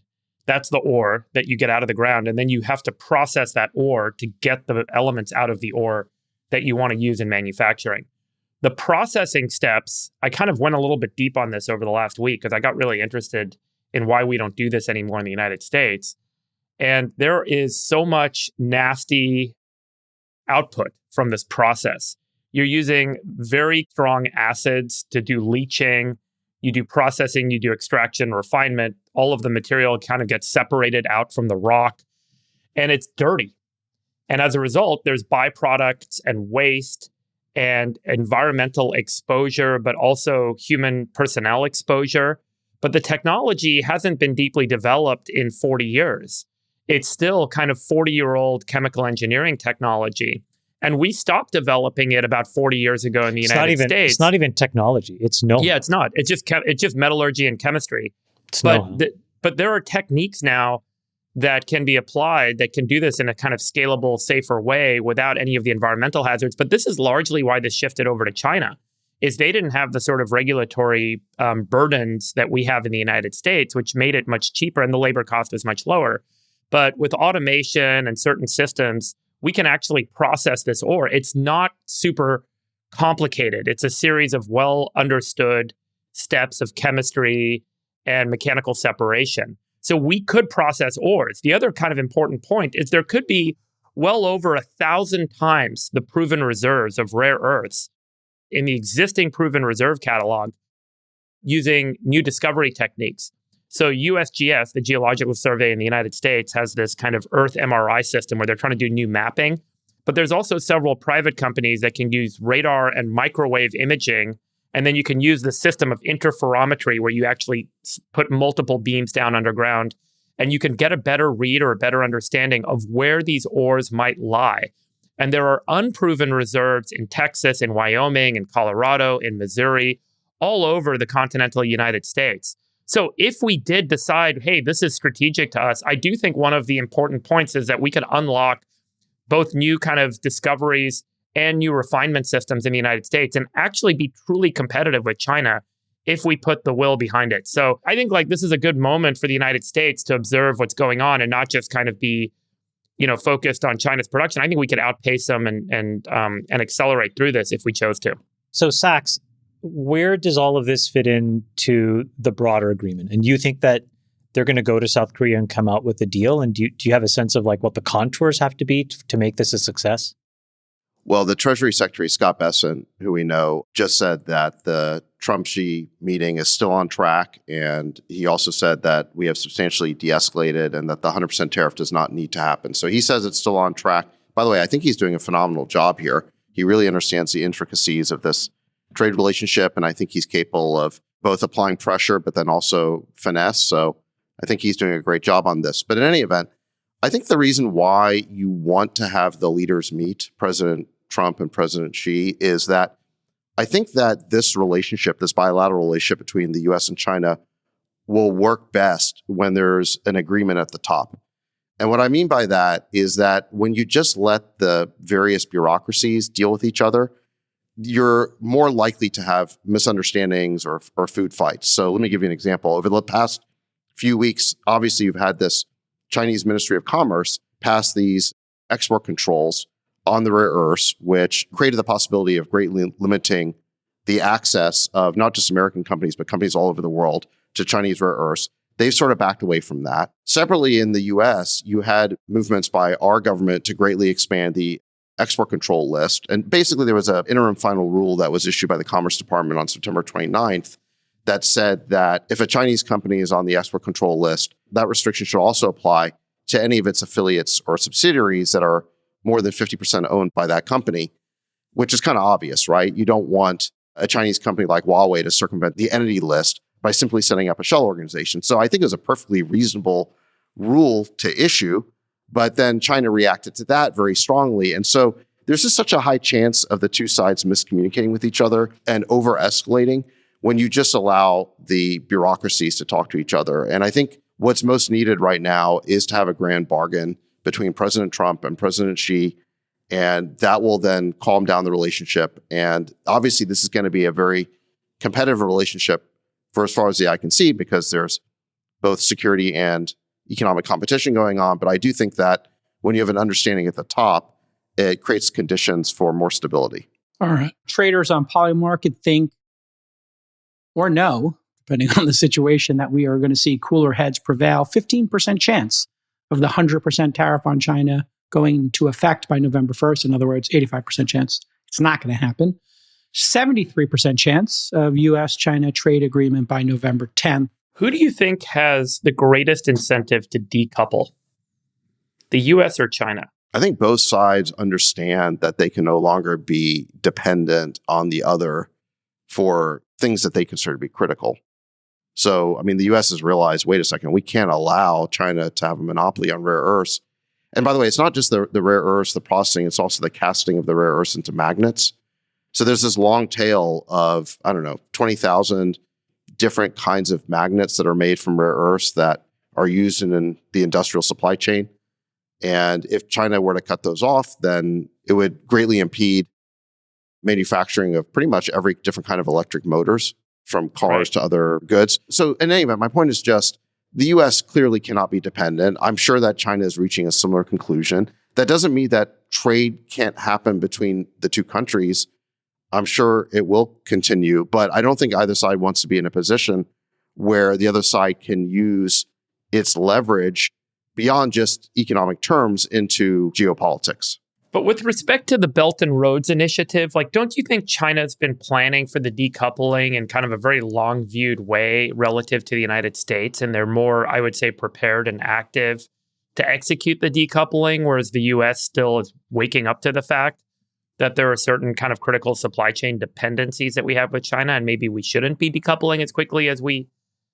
That's the ore that you get out of the ground. And then you have to process that ore to get the elements out of the ore that you want to use in manufacturing. The processing steps, I kind of went a little bit deep on this over the last week because I got really interested in why we don't do this anymore in the United States. And there is so much nasty output from this process. You're using very strong acids to do leaching. You do processing, you do extraction, refinement. All of the material kind of gets separated out from the rock. And it's dirty. And as a result, there's byproducts and waste and environmental exposure, but also human personnel exposure. But the technology hasn't been deeply developed in 40 years. It's still kind of 40-year-old chemical engineering technology. And we stopped developing it about 40 years ago in the United States. It's not even technology. It's know-how. Yeah, it's not. It's just metallurgy and chemistry. But there are techniques now that can be applied that can do this in a kind of scalable, safer way without any of the environmental hazards. But this is largely why this shifted over to China, is they didn't have the sort of regulatory burdens that we have in the United States, which made it much cheaper and the labor cost was much lower. But with automation and certain systems, we can actually process this ore. It's not super complicated. It's a series of well understood steps of chemistry and mechanical separation. So we could process ores. The other kind of important point is there could be well over 1,000 times the proven reserves of rare earths in the existing proven reserve catalog using new discovery techniques. So USGS, the Geological Survey in the United States, has this kind of earth MRI system where they're trying to do new mapping. But there's also several private companies that can use radar and microwave imaging. And then you can use the system of interferometry where you actually put multiple beams down underground and you can get a better read or a better understanding of where these ores might lie. And there are unproven reserves in Texas, in Wyoming, in Colorado, in Missouri, all over the continental United States. So if we did decide, hey, this is strategic to us, I do think one of the important points is that we could unlock both new kind of discoveries and new refinement systems in the United States and actually be truly competitive with China if we put the will behind it. So I think like this is a good moment for the United States to observe what's going on and not just kind of be, focused on China's production. I think we could outpace them and accelerate through this if we chose to. So Sachs, where does all of this fit into the broader agreement? And you think that they're going to go to South Korea and come out with a deal? And do you have a sense of like what the contours have to be to make this a success? Well, the Treasury Secretary, Scott Bessent, who we know, just said that the Trump-Xi meeting is still on track. And he also said that we have substantially de-escalated and that the 100% tariff does not need to happen. So he says it's still on track. By the way, I think he's doing a phenomenal job here. He really understands the intricacies of this trade relationship. And I think he's capable of both applying pressure, but then also finesse. So I think he's doing a great job on this. But in any event, I think the reason why you want to have the leaders meet, President Trump and President Xi, is that I think that this relationship, this bilateral relationship between the US and China, will work best when there's an agreement at the top. And what I mean by that is that when you just let the various bureaucracies deal with each other, you're more likely to have misunderstandings or food fights. So let me give you an example. Over the past few weeks, obviously you've had this Chinese Ministry of Commerce pass these export controls on the rare earths, which created the possibility of greatly limiting the access of not just American companies, but companies all over the world to Chinese rare earths. They've sort of backed away from that. Separately, in the US, you had movements by our government to greatly expand the export control list. And basically, there was an interim final rule that was issued by the Commerce Department on September 29th that said that if a Chinese company is on the export control list, that restriction should also apply to any of its affiliates or subsidiaries that are more than 50% owned by that company, which is kind of obvious, right? You don't want a Chinese company like Huawei to circumvent the entity list by simply setting up a shell organization. So I think it was a perfectly reasonable rule to issue, but then China reacted to that very strongly. And so there's just such a high chance of the two sides miscommunicating with each other and over-escalating when you just allow the bureaucracies to talk to each other. And I think what's most needed right now is to have a grand bargain between President Trump and President Xi, and that will then calm down the relationship. And obviously, this is going to be a very competitive relationship for as far as the eye can see, because there's both security and economic competition going on. But I do think that when you have an understanding at the top, it creates conditions for more stability. All right. Traders on Polymarket think or know, depending on the situation, that we are going to see cooler heads prevail. 15% chance of the 100% tariff on China going into effect by November 1st. In other words, 85% chance it's not going to happen. 73% chance of US-China trade agreement by November 10th. Who do you think has the greatest incentive to decouple? The US or China? I think both sides understand that they can no longer be dependent on the other for things that they consider to be critical. So, I mean, the US has realized, wait a second, we can't allow China to have a monopoly on rare earths. And by the way, it's not just the rare earths, the processing, it's also the casting of the rare earths into magnets. So there's this long tail of, 20,000 different kinds of magnets that are made from rare earths that are used in the industrial supply chain. And if China were to cut those off, then it would greatly impede manufacturing of pretty much every different kind of electric motors, from cars to other goods. So in any event, my point is just the US clearly cannot be dependent. I'm sure that China is reaching a similar conclusion. That doesn't mean that trade can't happen between the two countries. I'm sure it will continue, but I don't think either side wants to be in a position where the other side can use its leverage beyond just economic terms into geopolitics. But with respect to the Belt and Roads Initiative, like, don't you think China's been planning for the decoupling in kind of a very long-viewed way relative to the United States? And they're more, I would say, prepared and active to execute the decoupling, whereas the U.S. still is waking up to the fact that there are certain kind of critical supply chain dependencies that we have with China, and maybe we shouldn't be decoupling as quickly as we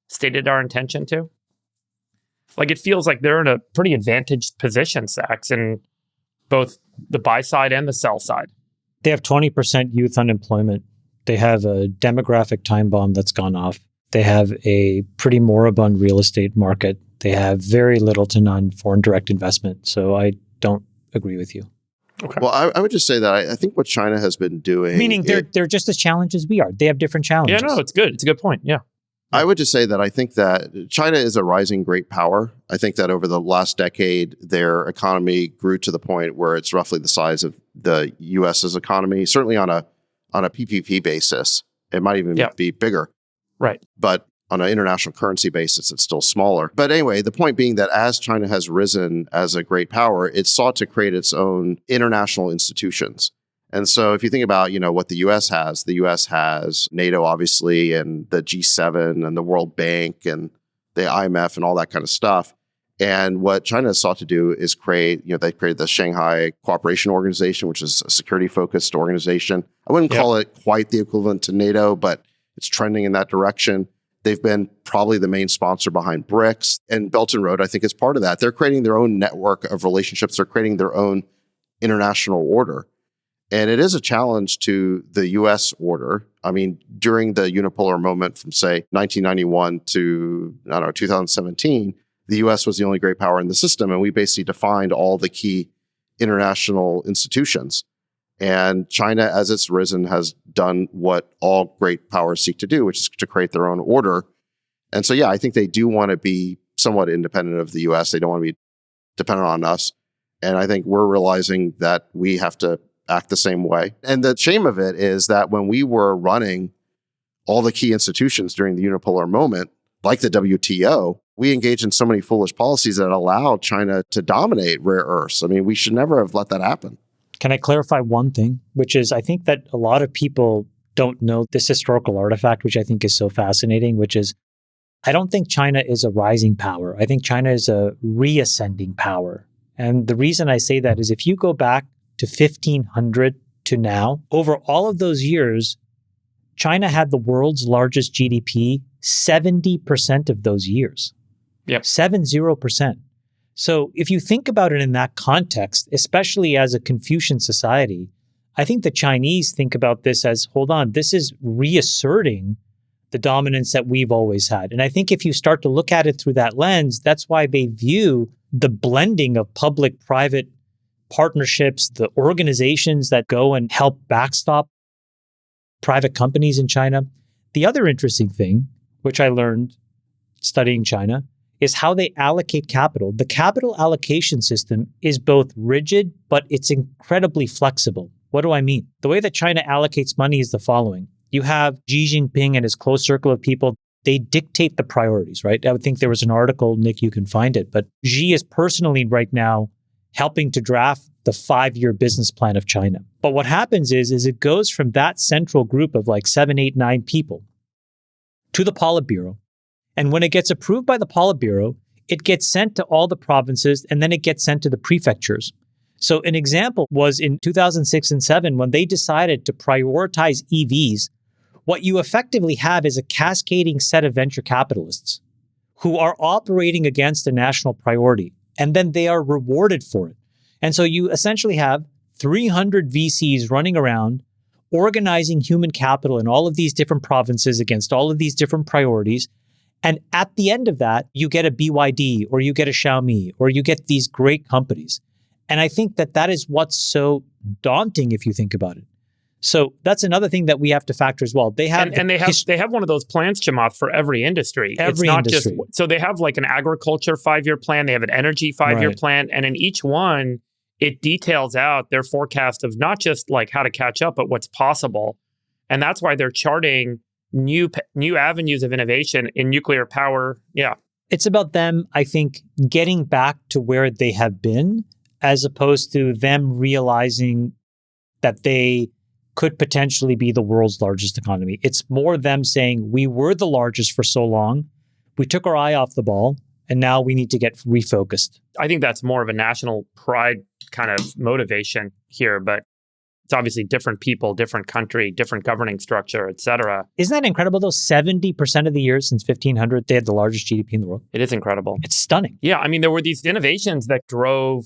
stated our intention to? Like, it feels like they're in a pretty advantaged position, Sachs, in both the buy side and the sell side. They have 20% youth unemployment. They have a demographic time bomb that's gone off. They have a pretty moribund real estate market. They have very little to none foreign direct investment. So I don't agree with you. Okay. Well, I would just say that I think what China has been doing... Meaning they're just as challenged as we are. They have different challenges. Yeah, no, it's good. It's a good point. Yeah. I would just say that I think that China is a rising great power. I think that over the last decade, their economy grew to the point where it's roughly the size of the U.S.'s economy, certainly on a PPP basis. It might even be bigger. Right. But on an international currency basis, it's still smaller. But anyway, the point being that as China has risen as a great power, it's sought to create its own international institutions. And so if you think about, what the U.S. has NATO, obviously, and the G7 and the World Bank and the IMF and all that kind of stuff. And what China has sought to do is create, they created the Shanghai Cooperation Organization, which is a security-focused organization. I wouldn't call it quite the equivalent to NATO, but it's trending in that direction. They've been probably the main sponsor behind BRICS. And Belt and Road, I think, is part of that. They're creating their own network of relationships. They're creating their own international order. And it is a challenge to the U.S. order. I mean, during the unipolar moment from, say, 1991 to, 2017, the U.S. was the only great power in the system. And we basically defined all the key international institutions. And China, as it's risen, has done what all great powers seek to do, which is to create their own order. And so, I think they do want to be somewhat independent of the U.S. They don't want to be dependent on us. And I think we're realizing that we have to act the same way. And the shame of it is that when we were running all the key institutions during the unipolar moment, like the WTO, we engaged in so many foolish policies that allowed China to dominate rare earths. I mean, we should never have let that happen. Can I clarify one thing, which is I think that a lot of people don't know this historical artifact, which I think is so fascinating, which is I don't think China is a rising power. I think China is a reascending power. And the reason I say that is if you go back to 1500 to now, over all of those years, China had the world's largest GDP 70% of those years. Yep. 70%. So if you think about it in that context, especially as a Confucian society, I think the Chinese think about this as, hold on, this is reasserting the dominance that we've always had. And I think if you start to look at it through that lens, that's why they view the blending of public-private partnerships, the organizations that go and help backstop private companies in China. The other interesting thing, which I learned studying China, is how they allocate capital. The capital allocation system is both rigid, but it's incredibly flexible. What do I mean? The way that China allocates money is the following. You have Xi Jinping and his close circle of people. They dictate the priorities, right? I would think there was an article, Nick, you can find it, but Xi is personally right now helping to draft the 5-year business plan of China. But what happens is it goes from that central group of like 7, 8, 9 people to the Politburo. And when it gets approved by the Politburo, it gets sent to all the provinces and then it gets sent to the prefectures. So an example was in 2006 and 7, when they decided to prioritize EVs, what you effectively have is a cascading set of venture capitalists who are operating against a national priority, and then they are rewarded for it. And so you essentially have 300 VCs running around, organizing human capital in all of these different provinces against all of these different priorities. And at the end of that, you get a BYD or you get a Xiaomi or you get these great companies. And I think that that is what's so daunting if you think about it. So that's another thing that we have to factor as well. They have and they have one of those plans, Chamath, for every industry. It's not just so they have like an agriculture 5-year plan, they have an energy 5-year plan, and in each one it details out their forecast of not just like how to catch up, but what's possible. And that's why they're charting new avenues of innovation in nuclear power. Yeah. It's about them, I think, getting back to where they have been, as opposed to them realizing that they could potentially be the world's largest economy. It's more them saying, we were the largest for so long, we took our eye off the ball, and now we need to get refocused. I think that's more of a national pride kind of motivation here, but it's obviously different people, different country, different governing structure, et cetera. Isn't that incredible, though? 70% of the years since 1500, they had the largest GDP in the world. It is incredible. It's stunning. Yeah, I mean, there were these innovations that drove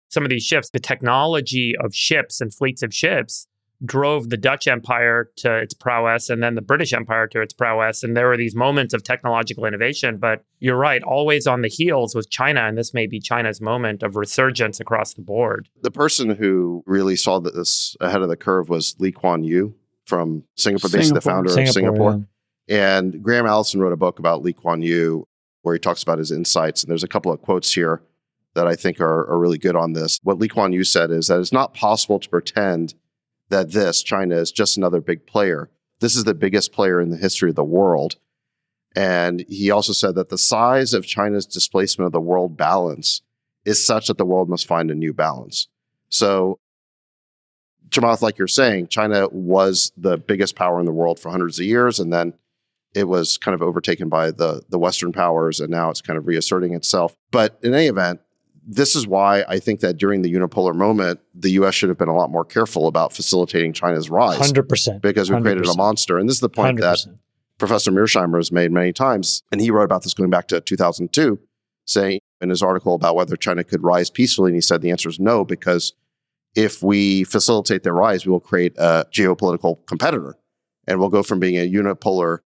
some of these shifts. The technology of ships and fleets of ships drove the Dutch Empire to its prowess and then the British Empire to its prowess. And there were these moments of technological innovation. But you're right, always on the heels was China. And this may be China's moment of resurgence across the board. The person who really saw this ahead of the curve was Lee Kuan Yew from Singapore, basically the founder of Singapore. Yeah. And Graham Allison wrote a book about Lee Kuan Yew where he talks about his insights. And there's a couple of quotes here that I think are really good on this. What Lee Kuan Yew said is that it's not possible to pretend that China is just another big player. This is the biggest player in the history of the world. And he also said that the size of China's displacement of the world balance is such that the world must find a new balance. So, Chamath, like you're saying, China was the biggest power in the world for hundreds of years, and then it was kind of overtaken by the Western powers, and now it's kind of reasserting itself. But in any event, this is why I think that during the unipolar moment, the U.S. should have been a lot more careful about facilitating China's rise. 100%. Because we created a monster. And this is the point 100%. That Professor Mearsheimer has made many times. And he wrote about this going back to 2002, saying in his article about whether China could rise peacefully. And he said the answer is no, because if we facilitate their rise, we will create a geopolitical competitor. And we'll go from being a unipolar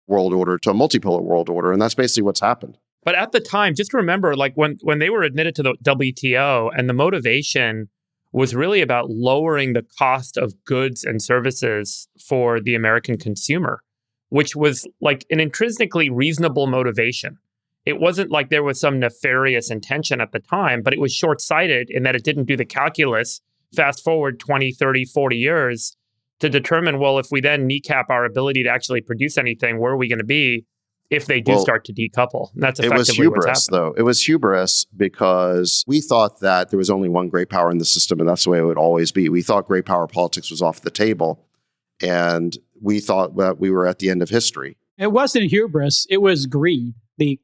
world order to a multipolar world order. And that's basically what's happened. But at the time, just remember, like when they were admitted to the WTO, and the motivation was really about lowering the cost of goods and services for the American consumer, which was like an intrinsically reasonable motivation. It wasn't like there was some nefarious intention at the time, but it was short-sighted in that it didn't do the calculus, fast forward 20, 30, 40 years, to determine, well, if we then kneecap our ability to actually produce anything, where are we going to be if they do start to decouple? And that's effectively what's happening. It was hubris, though. It was hubris because we thought that there was only one great power in the system, and that's the way it would always be. We thought great power politics was off the table, and we thought that we were at the end of history. It wasn't hubris. It was greed. The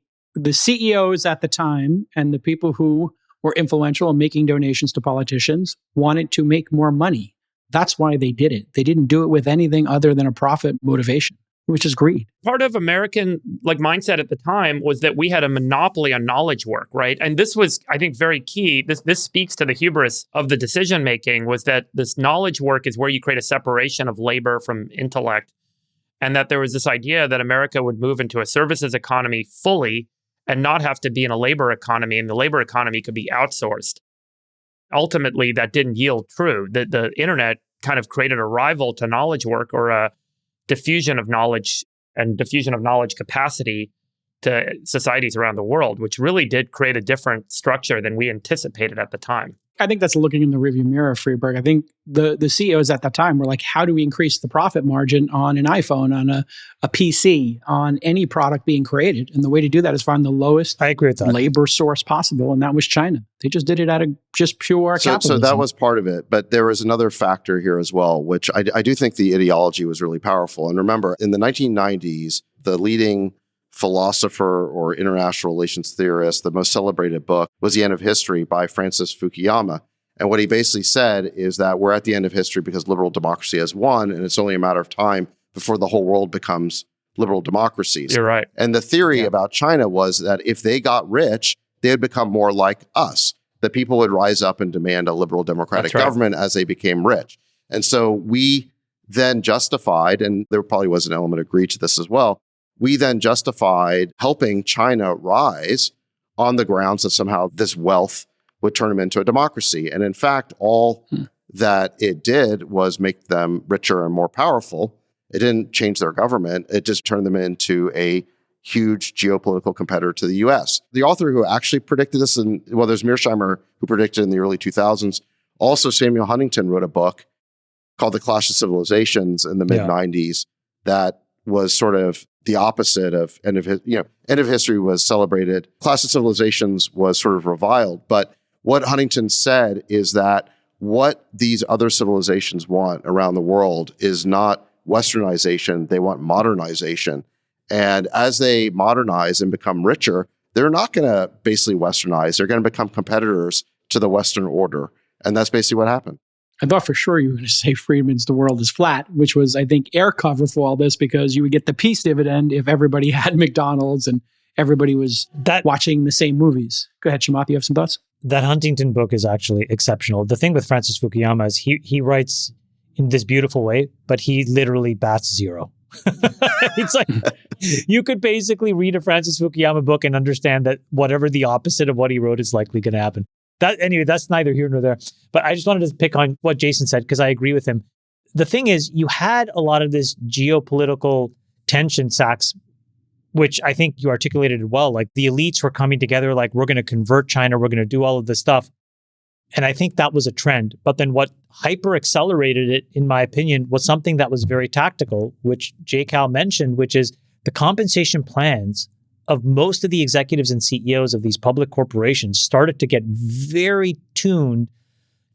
CEOs at the time and the people who were influential in making donations to politicians wanted to make more money. That's why they did it. They didn't do it with anything other than a profit motivation, which is greed. Part of American mindset at the time was that we had a monopoly on knowledge work, right? And this was, I think, very key. This speaks to the hubris of the decision making, was that this knowledge work is where you create a separation of labor from intellect, and that there was this idea that America would move into a services economy fully and not have to be in a labor economy, and the labor economy could be outsourced. Ultimately, that didn't yield true. The internet kind of created a rival to knowledge work, or a diffusion of knowledge and diffusion of knowledge capacity to societies around the world, which really did create a different structure than we anticipated at the time. I think that's looking in the rearview mirror, Freeberg. I think the CEOs at that time were like, how do we increase the profit margin on an iPhone, on a PC, on any product being created? And the way to do that is find the lowest labor source possible. And that was China. They just did it out of just pure capitalism. So that was part of it. But there was another factor here as well, which I do think the ideology was really powerful. And remember, in the 1990s, the leading philosopher or international relations theorist, the most celebrated book was The End of History by Francis Fukuyama. And what he basically said is that we're at the end of history because liberal democracy has won, and it's only a matter of time before the whole world becomes liberal democracies. You're right. And the theory about China was that if they got rich, they would become more like us. That people would rise up and demand a liberal democratic government as they became rich. And so we then justified, and there probably was an element of greed to this as well, we then justified helping China rise on the grounds that somehow this wealth would turn them into a democracy. And in fact, all that it did was make them richer and more powerful. It didn't change their government. It just turned them into a huge geopolitical competitor to the US. The author who actually predicted this, there's Mearsheimer who predicted in the early 2000s. Also, Samuel Huntington wrote a book called The Clash of Civilizations in the mid-90s that was sort of the opposite of end of history was celebrated. Clash of Civilizations was sort of reviled. But what Huntington said is that what these other civilizations want around the world is not westernization, they want modernization. And as they modernize and become richer, they're not going to basically westernize. They're going to become competitors to the Western order. And that's basically what happened. I thought for sure you were going to say Friedman's The World is Flat, which was, I think, air cover for all this because you would get the peace dividend if everybody had McDonald's and everybody was watching the same movies. Go ahead, Chamath, you have some thoughts? That Huntington book is actually exceptional. The thing with Francis Fukuyama is he writes in this beautiful way, but he literally bats zero. It's like you could basically read a Francis Fukuyama book and understand that whatever the opposite of what he wrote is likely going to happen. Anyway, that's neither here nor there. But I just wanted to pick on what Jason said because I agree with him. The thing is, you had a lot of this geopolitical tension, Sachs, which I think you articulated well. Like the elites were coming together, like we're going to convert China, we're going to do all of this stuff. And I think that was a trend. But then what hyper accelerated it, in my opinion, was something that was very tactical, which J. Cal mentioned, which is the compensation plans of most of the executives and CEOs of these public corporations started to get very tuned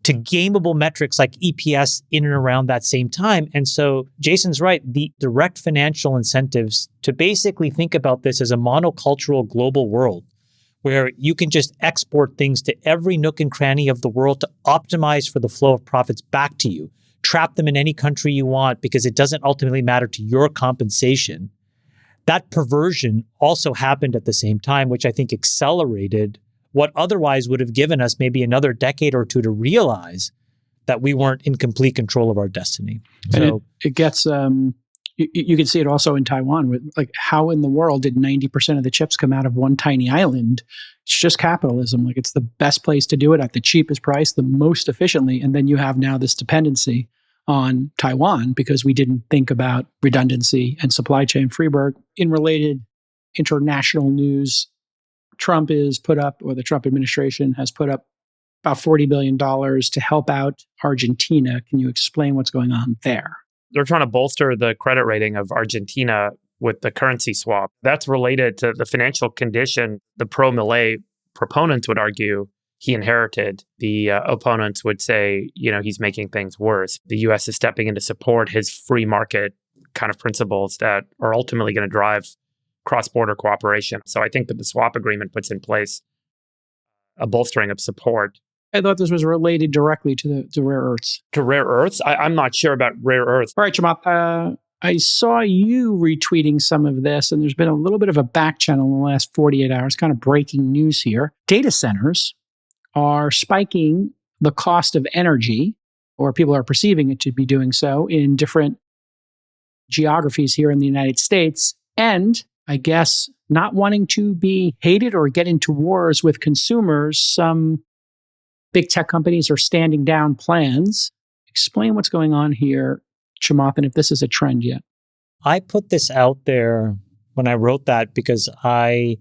to gameable metrics like EPS in and around that same time. And so Jason's right, the direct financial incentives to basically think about this as a monocultural global world where you can just export things to every nook and cranny of the world to optimize for the flow of profits back to you. Trap them in any country you want because it doesn't ultimately matter to your compensation. That perversion also happened at the same time, which I think accelerated what otherwise would have given us maybe another decade or two to realize that we weren't in complete control of our destiny. So it gets, you can see it also in Taiwan with like, how in the world did 90% of the chips come out of one tiny island? It's just capitalism. Like it's the best place to do it at the cheapest price, the most efficiently. And then you have now this dependency on Taiwan because we didn't think about redundancy and supply chain. Freeberg, in related international news, Trump is put up, or the Trump administration has put up about $40 billion to help out Argentina. Can you explain what's going on there? They're trying to bolster the credit rating of Argentina with the currency swap. That's related to the financial condition the pro-Milei proponents would argue he inherited. The opponents would say, he's making things worse. The U.S. is stepping in to support his free market kind of principles that are ultimately going to drive cross-border cooperation. So I think that the swap agreement puts in place a bolstering of support. I thought this was related directly to rare earths. To rare earths? I'm not sure about rare earths. All right, Chamath, I saw you retweeting some of this, and there's been a little bit of a back channel in the last 48 hours, kind of breaking news here. Data centers are spiking the cost of energy, or people are perceiving it to be doing so, in different geographies here in the United States. And I guess not wanting to be hated or get into wars with consumers, some big tech companies are standing down plans. Explain what's going on here, Chamath, and if this is a trend yet. I put this out there when I wrote that because I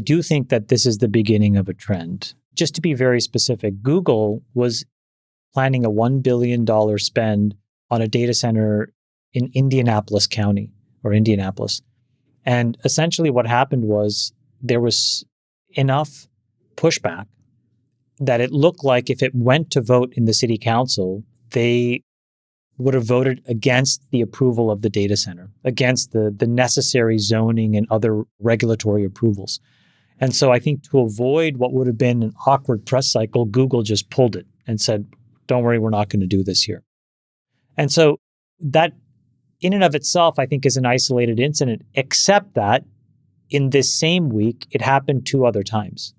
do think that this is the beginning of a trend. Just to be very specific, Google was planning a $1 billion spend on a data center in Indianapolis County or Indianapolis. And essentially what happened was there was enough pushback that it looked like if it went to vote in the city council, they would have voted against the approval of the data center, against the necessary zoning and other regulatory approvals. And so I think to avoid what would have been an awkward press cycle, Google just pulled it and said, don't worry, we're not going to do this here. And so that in and of itself, I think is an isolated incident, except that in this same week, it happened 2 other times.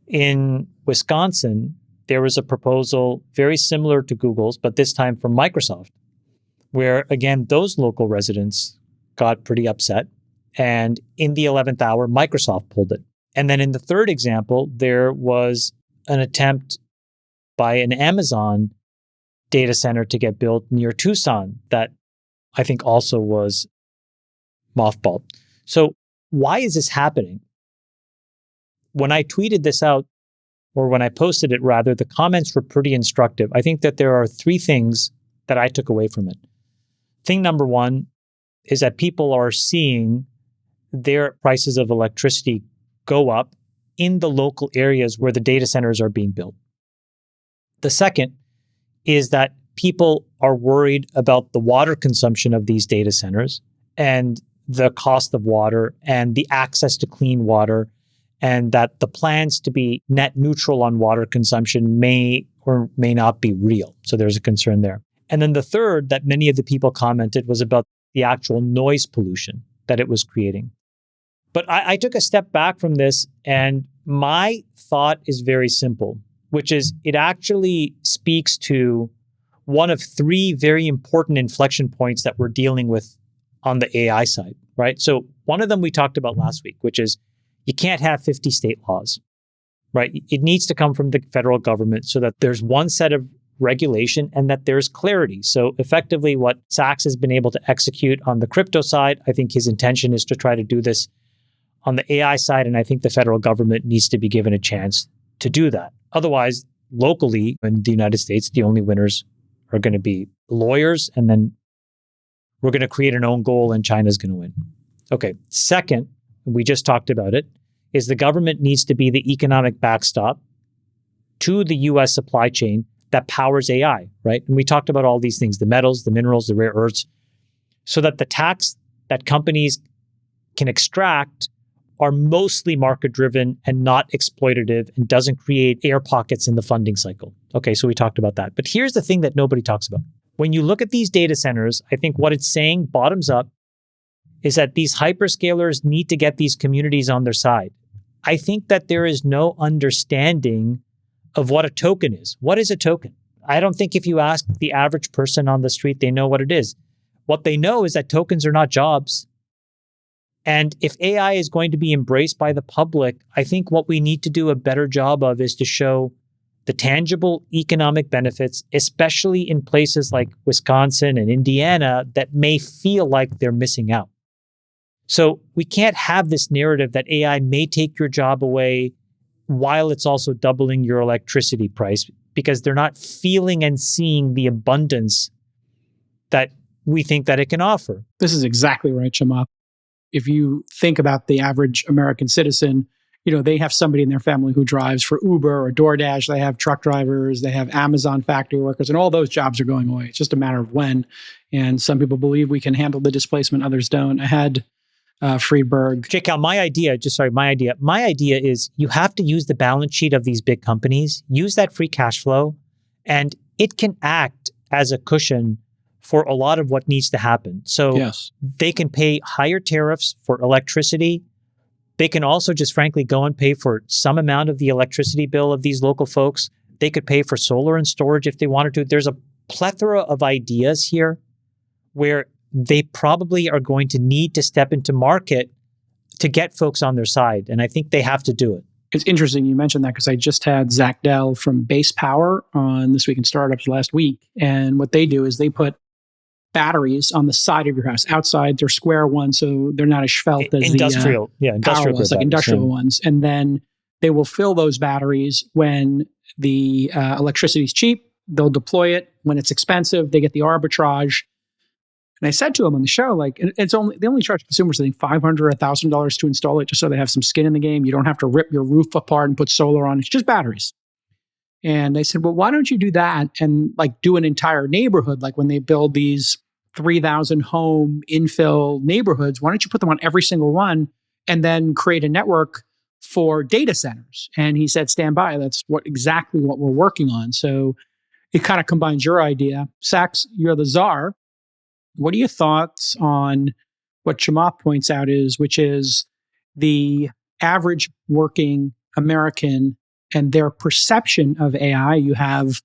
In Wisconsin, there was a proposal very similar to Google's, but this time from Microsoft, where again, those local residents got pretty upset And in the 11th hour, Microsoft pulled it. And then in the third example, there was an attempt by an Amazon data center to get built near Tucson that I think also was mothballed. So why is this happening? When I tweeted this out, or when I posted it rather, the comments were pretty instructive. I think that there are three things that I took away from it. Thing number one is that people are seeing their prices of electricity go up in the local areas where the data centers are being built. The second is that people are worried about the water consumption of these data centers and the cost of water and the access to clean water, and that the plans to be net neutral on water consumption may or may not be real. So there's a concern there. And then the third that many of the people commented was about the actual noise pollution that it was creating. But I took a step back from this, and my thought is very simple, which is it actually speaks to one of three very important inflection points that we're dealing with on the AI side, right? So one of them we talked about last week, which is you can't have 50 state laws, right? It needs to come from the federal government so that there's one set of regulation and that there's clarity. So effectively what Sachs has been able to execute on the crypto side, I think his intention is to try to do this on the AI side, and I think the federal government needs to be given a chance to do that. Otherwise, locally in the United States, the only winners are going to be lawyers, and then we're going to create an own goal and China's going to win. Okay. Second, we just talked about it, is the government needs to be the economic backstop to the US supply chain that powers AI, right? And we talked about all these things, the metals, the minerals, the rare earths, so that the tax that companies can extract are mostly market-driven and not exploitative and doesn't create air pockets in the funding cycle. Okay, so we talked about that. But here's the thing that nobody talks about. When you look at these data centers, I think what it's saying bottoms up is that these hyperscalers need to get these communities on their side. I think that there is no understanding of what a token is. What is a token? I don't think if you ask the average person on the street, they know what it is. What they know is that tokens are not jobs. And if AI is going to be embraced by the public, I think what we need to do a better job of is to show the tangible economic benefits, especially in places like Wisconsin and Indiana that may feel like they're missing out. So we can't have this narrative that AI may take your job away while it's also doubling your electricity price, because they're not feeling and seeing the abundance that we think that it can offer. This is exactly right, Chamath. If you think about the average American citizen, they have somebody in their family who drives for Uber or DoorDash. They have truck drivers, they have Amazon factory workers, and all those jobs are going away. It's just a matter of when. And some people believe we can handle the displacement, others don't. I had Friedberg. Cal, my idea is you have to use the balance sheet of these big companies, use that free cash flow, and it can act as a cushion for a lot of what needs to happen. So yes, they can pay higher tariffs for electricity. They can also just frankly go and pay for some amount of the electricity bill of these local folks. They could pay for solar and storage if they wanted to. There's a plethora of ideas here where they probably are going to need to step into market to get folks on their side. And I think they have to do it. It's interesting you mentioned that because I just had Zach Dell from Base Power on This Week in Startups last week. And what they do is they put batteries on the side of your house. Outside, they're square ones, so they're not as svelte as industrial ones, like industrial ones. And then they will fill those batteries when the electricity is cheap. They'll deploy it. When it's expensive, they get the arbitrage. And I said to him on the show, they only charge consumers, I think, $500 or $1,000 to install it, just so they have some skin in the game. You don't have to rip your roof apart and put solar on. It's just batteries. And I said, well, why don't you do that and do an entire neighborhood? Like when they build these 3,000 home infill neighborhoods, why don't you put them on every single one and then create a network for data centers? And he said, stand by. That's exactly what we're working on. So it kind of combines your idea. Sachs, you're the czar. What are your thoughts on what Chamath points out which is the average working American and their perception of AI? You have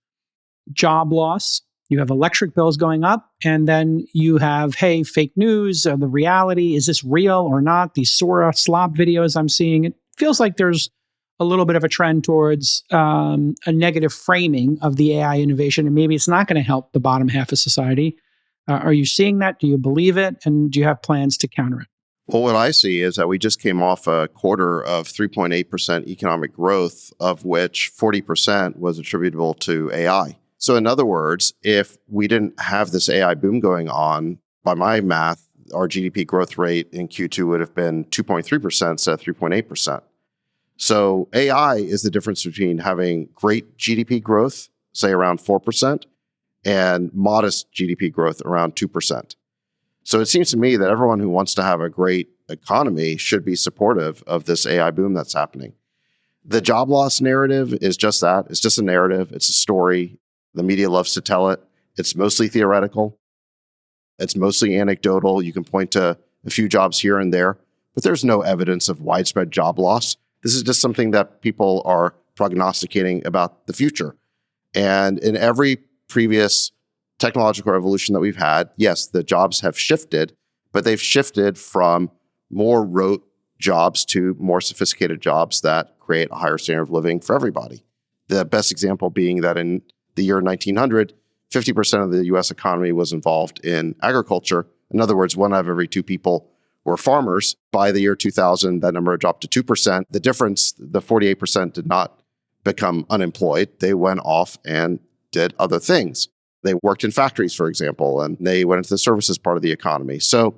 job loss You have electric bills going up, and then you have, hey, fake news, the reality, is this real or not? These Sora slop videos I'm seeing, it feels like there's a little bit of a trend towards a negative framing of the AI innovation, and maybe it's not going to help the bottom half of society. Are you seeing that? Do you believe it? And do you have plans to counter it? Well, what I see is that we just came off a quarter of 3.8% economic growth, of which 40% was attributable to AI. So in other words, if we didn't have this AI boom going on, by my math, our GDP growth rate in Q2 would have been 2.3% instead of 3.8%. So AI is the difference between having great GDP growth, say around 4%, and modest GDP growth around 2%. So it seems to me that everyone who wants to have a great economy should be supportive of this AI boom that's happening. The job loss narrative is just that. It's just a narrative. It's a story. The media loves to tell it. It's mostly theoretical. It's mostly anecdotal. You can point to a few jobs here and there, but there's no evidence of widespread job loss. This is just something that people are prognosticating about the future. And in every previous technological revolution that we've had, yes, the jobs have shifted, but they've shifted from more rote jobs to more sophisticated jobs that create a higher standard of living for everybody. The best example being that in the year 1900, 50% of the US economy was involved in agriculture. In other words, one out of every two people were farmers. By the year 2000, that number dropped to 2%. The difference, the 48% did not become unemployed. They went off and did other things. They worked in factories, for example, and they went into the services part of the economy. So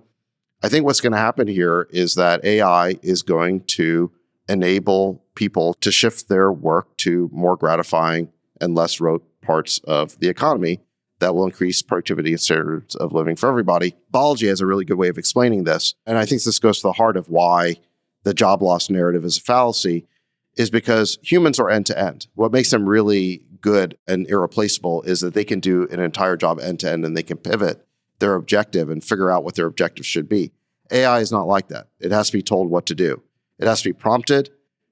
I think what's going to happen here is that AI is going to enable people to shift their work to more gratifying and less rote parts of the economy that will increase productivity and standards of living for everybody. Biology has a really good way of explaining this. And I think this goes to the heart of why the job loss narrative is a fallacy, is because humans are end-to-end. What makes them really good and irreplaceable is that they can do an entire job end-to-end and they can pivot their objective and figure out what their objective should be. AI is not like that. It has to be told what to do. It has to be prompted.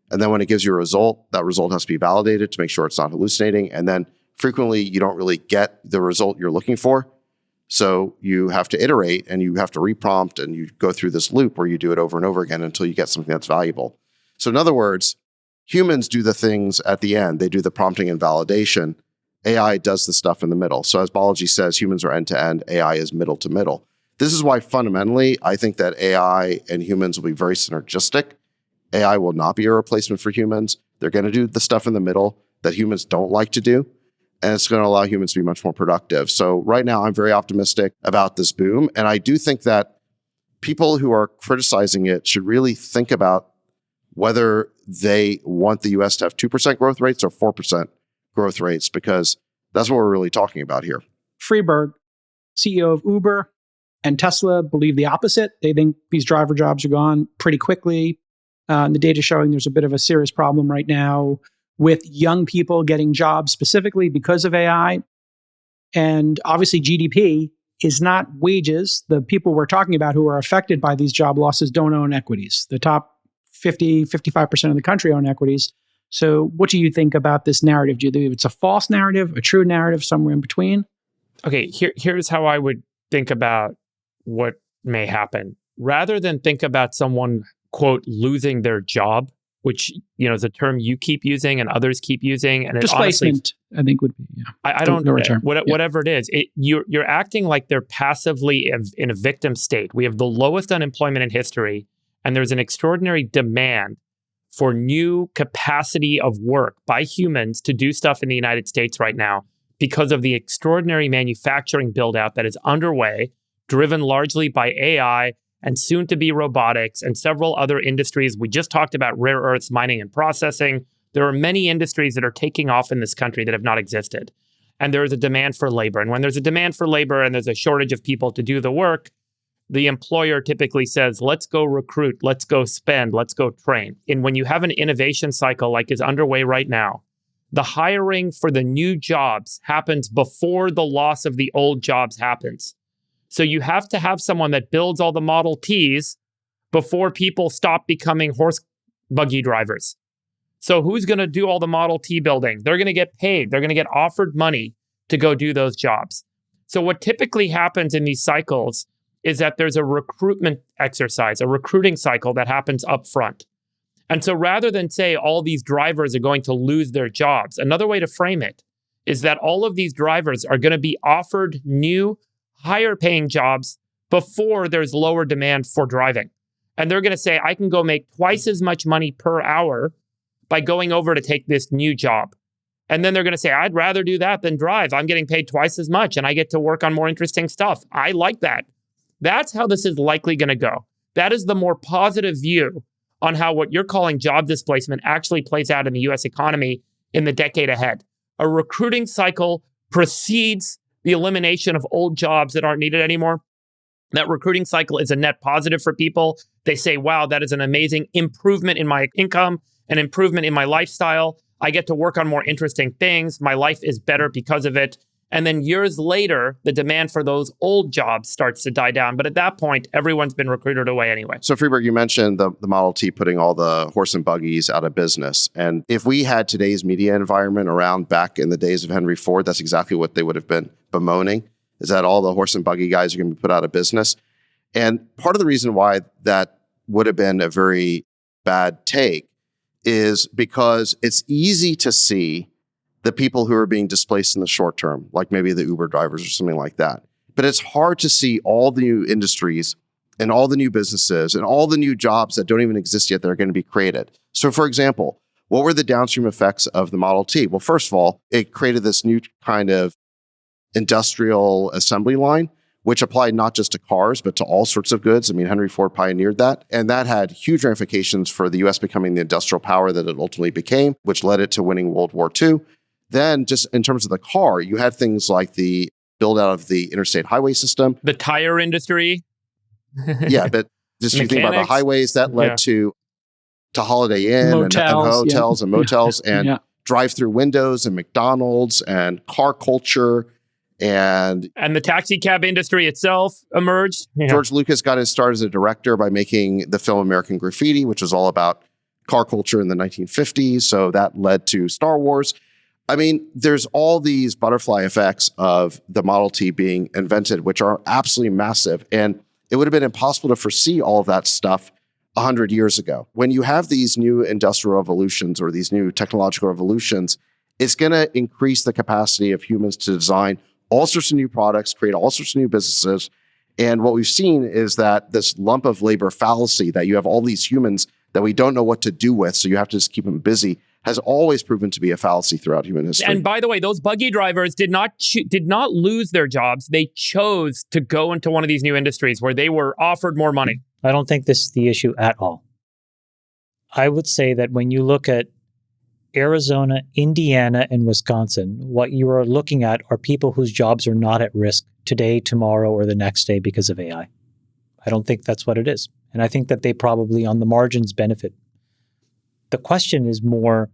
And then when it gives you a result, that result has to be validated to make sure it's not hallucinating. And then frequently you don't really get the result you're looking for. So you have to iterate and you have to reprompt and you go through this loop where you do it over and over again until you get something that's valuable. So in other words, humans do the things at the end. They do the prompting and validation. AI does the stuff in the middle. So as biology says, humans are end-to-end, AI is middle to middle. This is why fundamentally, I think that AI and humans will be very synergistic. AI will not be a replacement for humans. They're going to do the stuff in the middle that humans don't like to do. And it's going to allow humans to be much more productive. So right now, I'm very optimistic about this boom. And I do think that people who are criticizing it should really think about whether they want the US to have 2% growth rates or 4% growth rates, because that's what we're really talking about here. Freeberg, CEO of Uber and Tesla, believe the opposite. They think these driver jobs are gone pretty quickly. The data showing there's a bit of a serious problem right now with young people getting jobs specifically because of AI. And obviously GDP is not wages. The people we're talking about who are affected by these job losses don't own equities. The top 55% of the country own equities. So what do you think about this narrative? Do you think it's a false narrative, a true narrative, somewhere in between? Okay, here's how I would think about what may happen. Rather than think about someone, quote, losing their job, which, you know, is a term you keep using and others keep using. And displacement, honestly, I think would be, yeah. I don't know, whatever it is. You're acting like they're passively in a victim state. We have the lowest unemployment in history, and there's an extraordinary demand for new capacity of work by humans to do stuff in the United States right now because of the extraordinary manufacturing build out that is underway, driven largely by AI and soon to be robotics and several other industries. We just talked about rare earths mining and processing. There are many industries that are taking off in this country that have not existed. And there is a demand for labor. And when there's a demand for labor and there's a shortage of people to do the work, the employer typically says, let's go recruit, let's go spend, let's go train. And when you have an innovation cycle like is underway right now, the hiring for the new jobs happens before the loss of the old jobs happens. So you have to have someone that builds all the Model Ts before people stop becoming horse buggy drivers. So who's going to do all the Model T building? They're going to get paid. They're going to get offered money to go do those jobs. So what typically happens in these cycles is that there's a recruitment exercise, a recruiting cycle that happens up front. And so rather than say all these drivers are going to lose their jobs, another way to frame it is that all of these drivers are going to be offered new, higher paying jobs before there's lower demand for driving. And they're going to say, I can go make twice as much money per hour by going over to take this new job. And then they're going to say, I'd rather do that than drive. I'm getting paid twice as much and I get to work on more interesting stuff. I like that. That's how this is likely going to go. That is the more positive view on how what you're calling job displacement actually plays out in the US economy in the decade ahead. A recruiting cycle precedes the elimination of old jobs that aren't needed anymore. That recruiting cycle is a net positive for people. They say, wow, that is an amazing improvement in my income, an improvement in my lifestyle. I get to work on more interesting things. My life is better because of it. And then years later, the demand for those old jobs starts to die down. But at that point, everyone's been recruited away anyway. So Freeberg, you mentioned the Model T putting all the horse and buggies out of business. And if we had today's media environment around back in the days of Henry Ford, that's exactly what they would have been bemoaning, is that all the horse and buggy guys are going to be put out of business. And part of the reason why that would have been a very bad take is because it's easy to see the people who are being displaced in the short term, like maybe the Uber drivers or something like that. But it's hard to see all the new industries and all the new businesses and all the new jobs that don't even exist yet that are going to be created. So for example, what were the downstream effects of the Model T? Well, first of all, it created this new kind of industrial assembly line, which applied not just to cars, but to all sorts of goods. I mean, Henry Ford pioneered that. And that had huge ramifications for the US becoming the industrial power that it ultimately became, which led it to winning World War II. Then just in terms of the car, you had things like the build out of the interstate highway system. The tire industry. Yeah, but just you think about the highways, that led to Holiday Inn and hotels and motels and drive-through windows and McDonald's and car culture. And the taxi cab industry itself emerged. George Lucas got his start as a director by making the film American Graffiti, which was all about car culture in the 1950s. So that led to Star Wars. I mean, there's all these butterfly effects of the Model T being invented, which are absolutely massive. And it would have been impossible to foresee all of that stuff 100 years ago. When you have these new industrial revolutions or these new technological revolutions, it's going to increase the capacity of humans to design all sorts of new products, create all sorts of new businesses. And what we've seen is that this lump of labor fallacy, that you have all these humans that we don't know what to do with, so you have to just keep them busy, has always proven to be a fallacy throughout human history. And by the way, those buggy drivers did not lose their jobs. They chose to go into one of these new industries where they were offered more money. I don't think this is the issue at all. I would say that when you look at Arizona, Indiana, and Wisconsin, what you are looking at are people whose jobs are not at risk today, tomorrow, or the next day because of AI. I don't think that's what it is. And I think that they probably on the margins benefit. The question is more,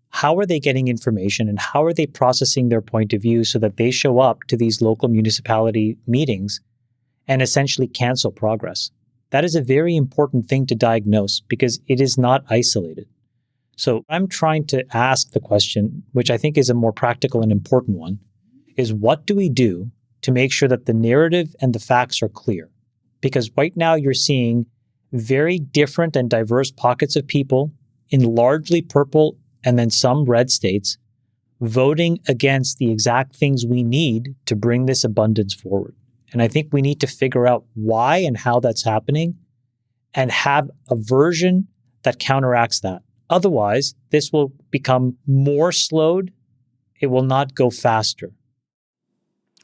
how are they getting information and how are they processing their point of view so that they show up to these local municipality meetings and essentially cancel progress? That is a very important thing to diagnose because it is not isolated. So I'm trying to ask the question, which I think is a more practical and important one, is what do we do to make sure that the narrative and the facts are clear? Because right now you're seeing very different and diverse pockets of people in largely purple and then some red states voting against the exact things we need to bring this abundance forward. And I think we need to figure out why and how that's happening and have a version that counteracts that. Otherwise, this will become more slowed. It will not go faster.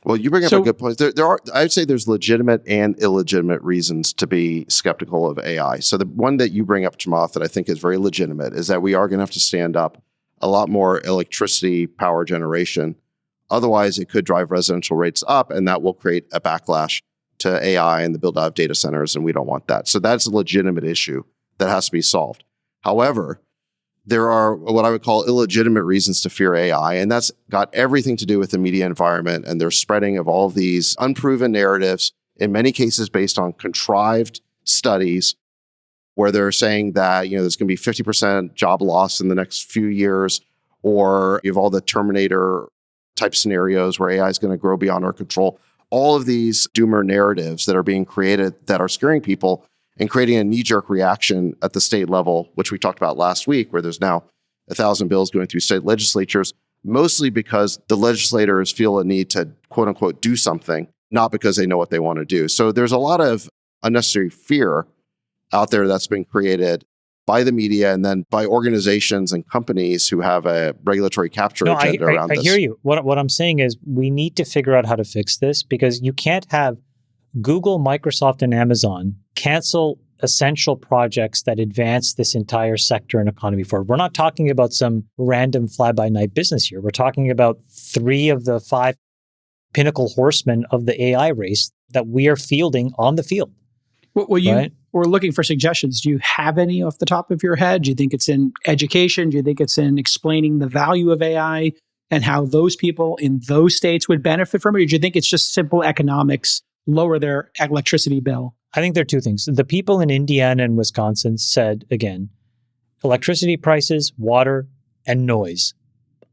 Well, you bring up a good point. There are, I'd say there's legitimate and illegitimate reasons to be skeptical of AI. So the one that you bring up, Chamath, that I think is very legitimate is that we are going to have to stand up a lot more electricity power generation. Otherwise, it could drive residential rates up, and that will create a backlash to AI and the build out of data centers, and we don't want that. So that's a legitimate issue that has to be solved. However, there are what I would call illegitimate reasons to fear AI, and that's got everything to do with the media environment and their spreading of all of these unproven narratives, in many cases based on contrived studies, where they're saying that there's going to be 50% job loss in the next few years, or you have all the Terminator type scenarios where AI is going to grow beyond our control. All of these doomer narratives that are being created that are scaring people and creating a knee-jerk reaction at the state level, which we talked about last week, where there's now 1,000 bills going through state legislatures, mostly because the legislators feel a need to, quote unquote, do something, not because they know what they want to do. So there's a lot of unnecessary fear out there that's been created by the media and then by organizations and companies who have a regulatory capture agenda around this. I hear you. What I'm saying is we need to figure out how to fix this, because you can't have Google, Microsoft, and Amazon cancel essential projects that advance this entire sector and economy forward. We're not talking about some random fly-by-night business here. We're talking about 3 of the 5 pinnacle horsemen of the AI race that we are fielding on the field. Well, we're looking for suggestions. Do you have any off the top of your head? Do you think it's in education? Do you think it's in explaining the value of AI and how those people in those states would benefit from it? Or do you think it's just simple economics, lower their electricity bill? I think there are 2 things. The people in Indiana and Wisconsin said, again, electricity prices, water, and noise.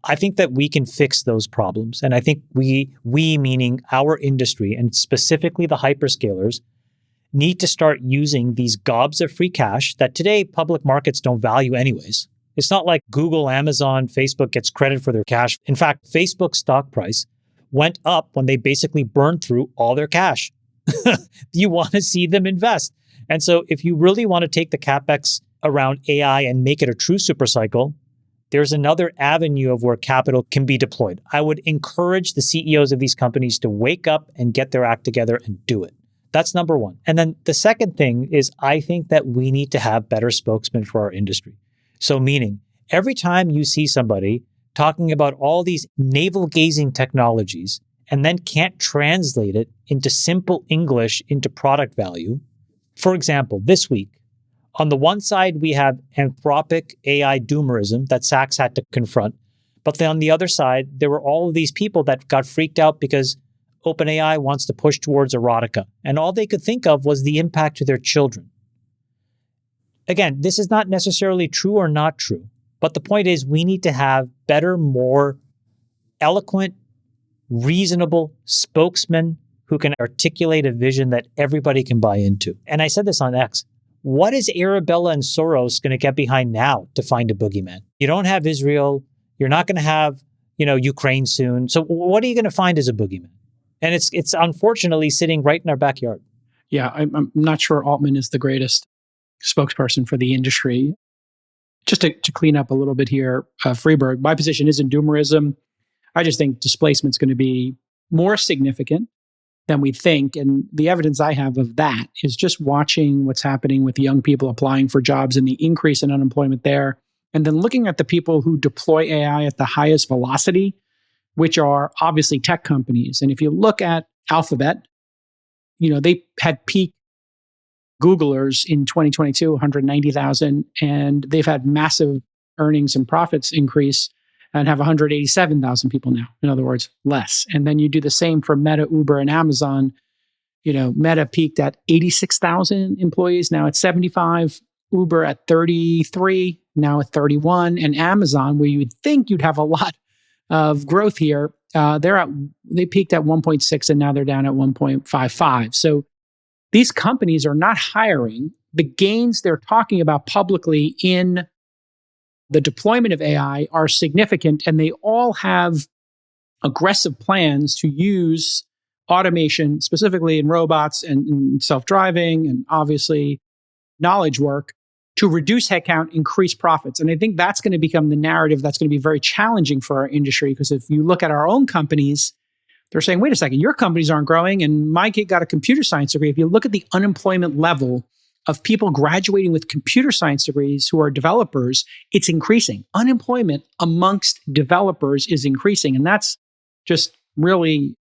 I think that we can fix those problems. And I think we meaning our industry, and specifically the hyperscalers, need to start using these gobs of free cash that today public markets don't value anyways. It's not like Google, Amazon, Facebook gets credit for their cash. In fact, Facebook's stock price went up when they basically burned through all their cash. You want to see them invest. And so if you really want to take the CapEx around AI and make it a true super cycle, there's another avenue of where capital can be deployed. I would encourage the CEOs of these companies to wake up and get their act together and do it. That's number one. And then the second thing is I think that we need to have better spokesmen for our industry. So meaning every time you see somebody talking about all these navel-gazing technologies and then can't translate it into simple English into product value. For example, this week, on the one side, we have anthropic AI doomerism that Sachs had to confront. But then on the other side, there were all of these people that got freaked out because OpenAI wants to push towards erotica. And all they could think of was the impact to their children. Again, this is not necessarily true or not true. But the point is we need to have better, more eloquent, reasonable spokesmen who can articulate a vision that everybody can buy into. And I said this on X. What is Arabella and Soros going to get behind now to find a boogeyman? You don't have Israel. You're not going to have, Ukraine soon. So what are you going to find as a boogeyman? And it's unfortunately sitting right in our backyard. Yeah, I'm not sure Altman is the greatest spokesperson for the industry. Just to clean up a little bit here, Freeberg, my position isn't doomerism. I just think displacement's going to be more significant than we think. And the evidence I have of that is just watching what's happening with young people applying for jobs and the increase in unemployment there. And then looking at the people who deploy AI at the highest velocity, which are obviously tech companies. And if you look at Alphabet, they had peak Googlers in 2022, 190,000, and they've had massive earnings and profits increase and have 187,000 people now. In other words, less. And then you do the same for Meta, Uber, and Amazon. Meta peaked at 86,000 employees. Now it's 75. Uber at 33, now at 31. And Amazon, where you would think you'd have a lot of growth here, they peaked at 1.6 and now they're down at 1.55. So these companies are not hiring. The gains they're talking about publicly in the deployment of AI are significant, and they all have aggressive plans to use automation, specifically in robots and self-driving and obviously knowledge work, to reduce headcount, increase profits. And I think that's going to become the narrative that's going to be very challenging for our industry, because if you look at our own companies, they're saying, wait a second, your companies aren't growing and my kid got a computer science degree. If you look at the unemployment level of people graduating with computer science degrees who are developers, it's increasing. Unemployment amongst developers is increasing, and that's just really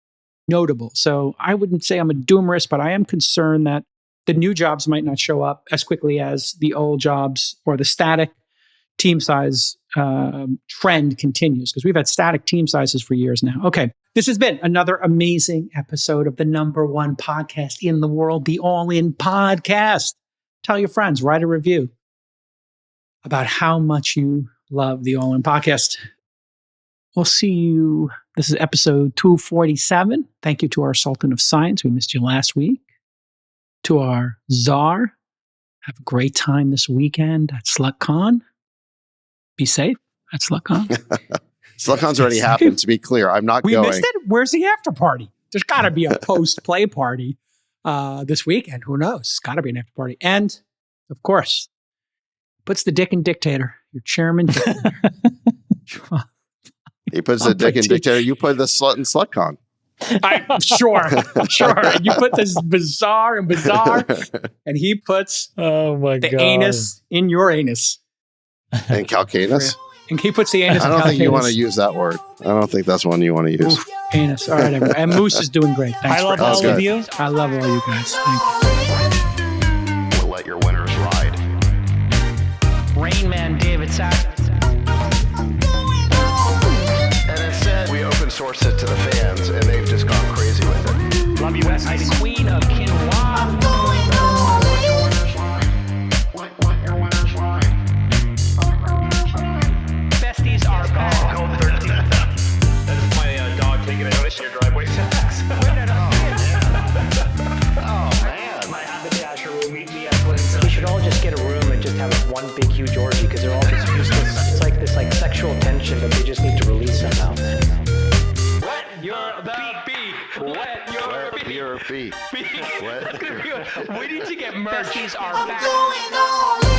notable. So I wouldn't say I'm a doomerist, but I am concerned that the new jobs might not show up as quickly as the old jobs, or the static team size trend continues, because we've had static team sizes for years now. Okay, this has been another amazing episode of the #1 podcast in the world, the All In Podcast. Tell your friends, write a review about how much you love the All In Podcast. We'll see you. This is episode 247. Thank you to our Sultan of Science. We missed you last week. To our Czar, have a great time this weekend at SlutCon. Be safe at SlutCon. SlutCon's already happened, to be clear. I'm not We going. missed it? Where's the after party? There's got to be a post-play party this weekend. Who knows? It's got to be an after party. And, of course, puts the dick in dictator. Your chairman dictator. He puts the dick in dictator. You put the slut in SlutCon. Sure. You put this bizarre, and he puts the anus in your anus. And calcanus? And he puts the anus I in don't think you want to calcanus. use that word. I don't think that's one you want to use. Oof, anus. All right, everyone. And Moose is doing great. Thanks I love for all of you. I love all you guys. Thank you. We'll let your winners ride. Rain Man David Sack. And instead, we open source it to the fans, and they've just gone crazy with it. Love you, Bestie. Queen of Quinoa. Besties are back. That is my dog taking a notice in your driveway. We should all just get a room and just have one big huge orgy because they're all just useless. It's like this sexual tension that they just need to release somehow. Wet your beak. Wet your beak. Your feet. That's gonna be. We need to get merch. Besties are I'm back. going all in.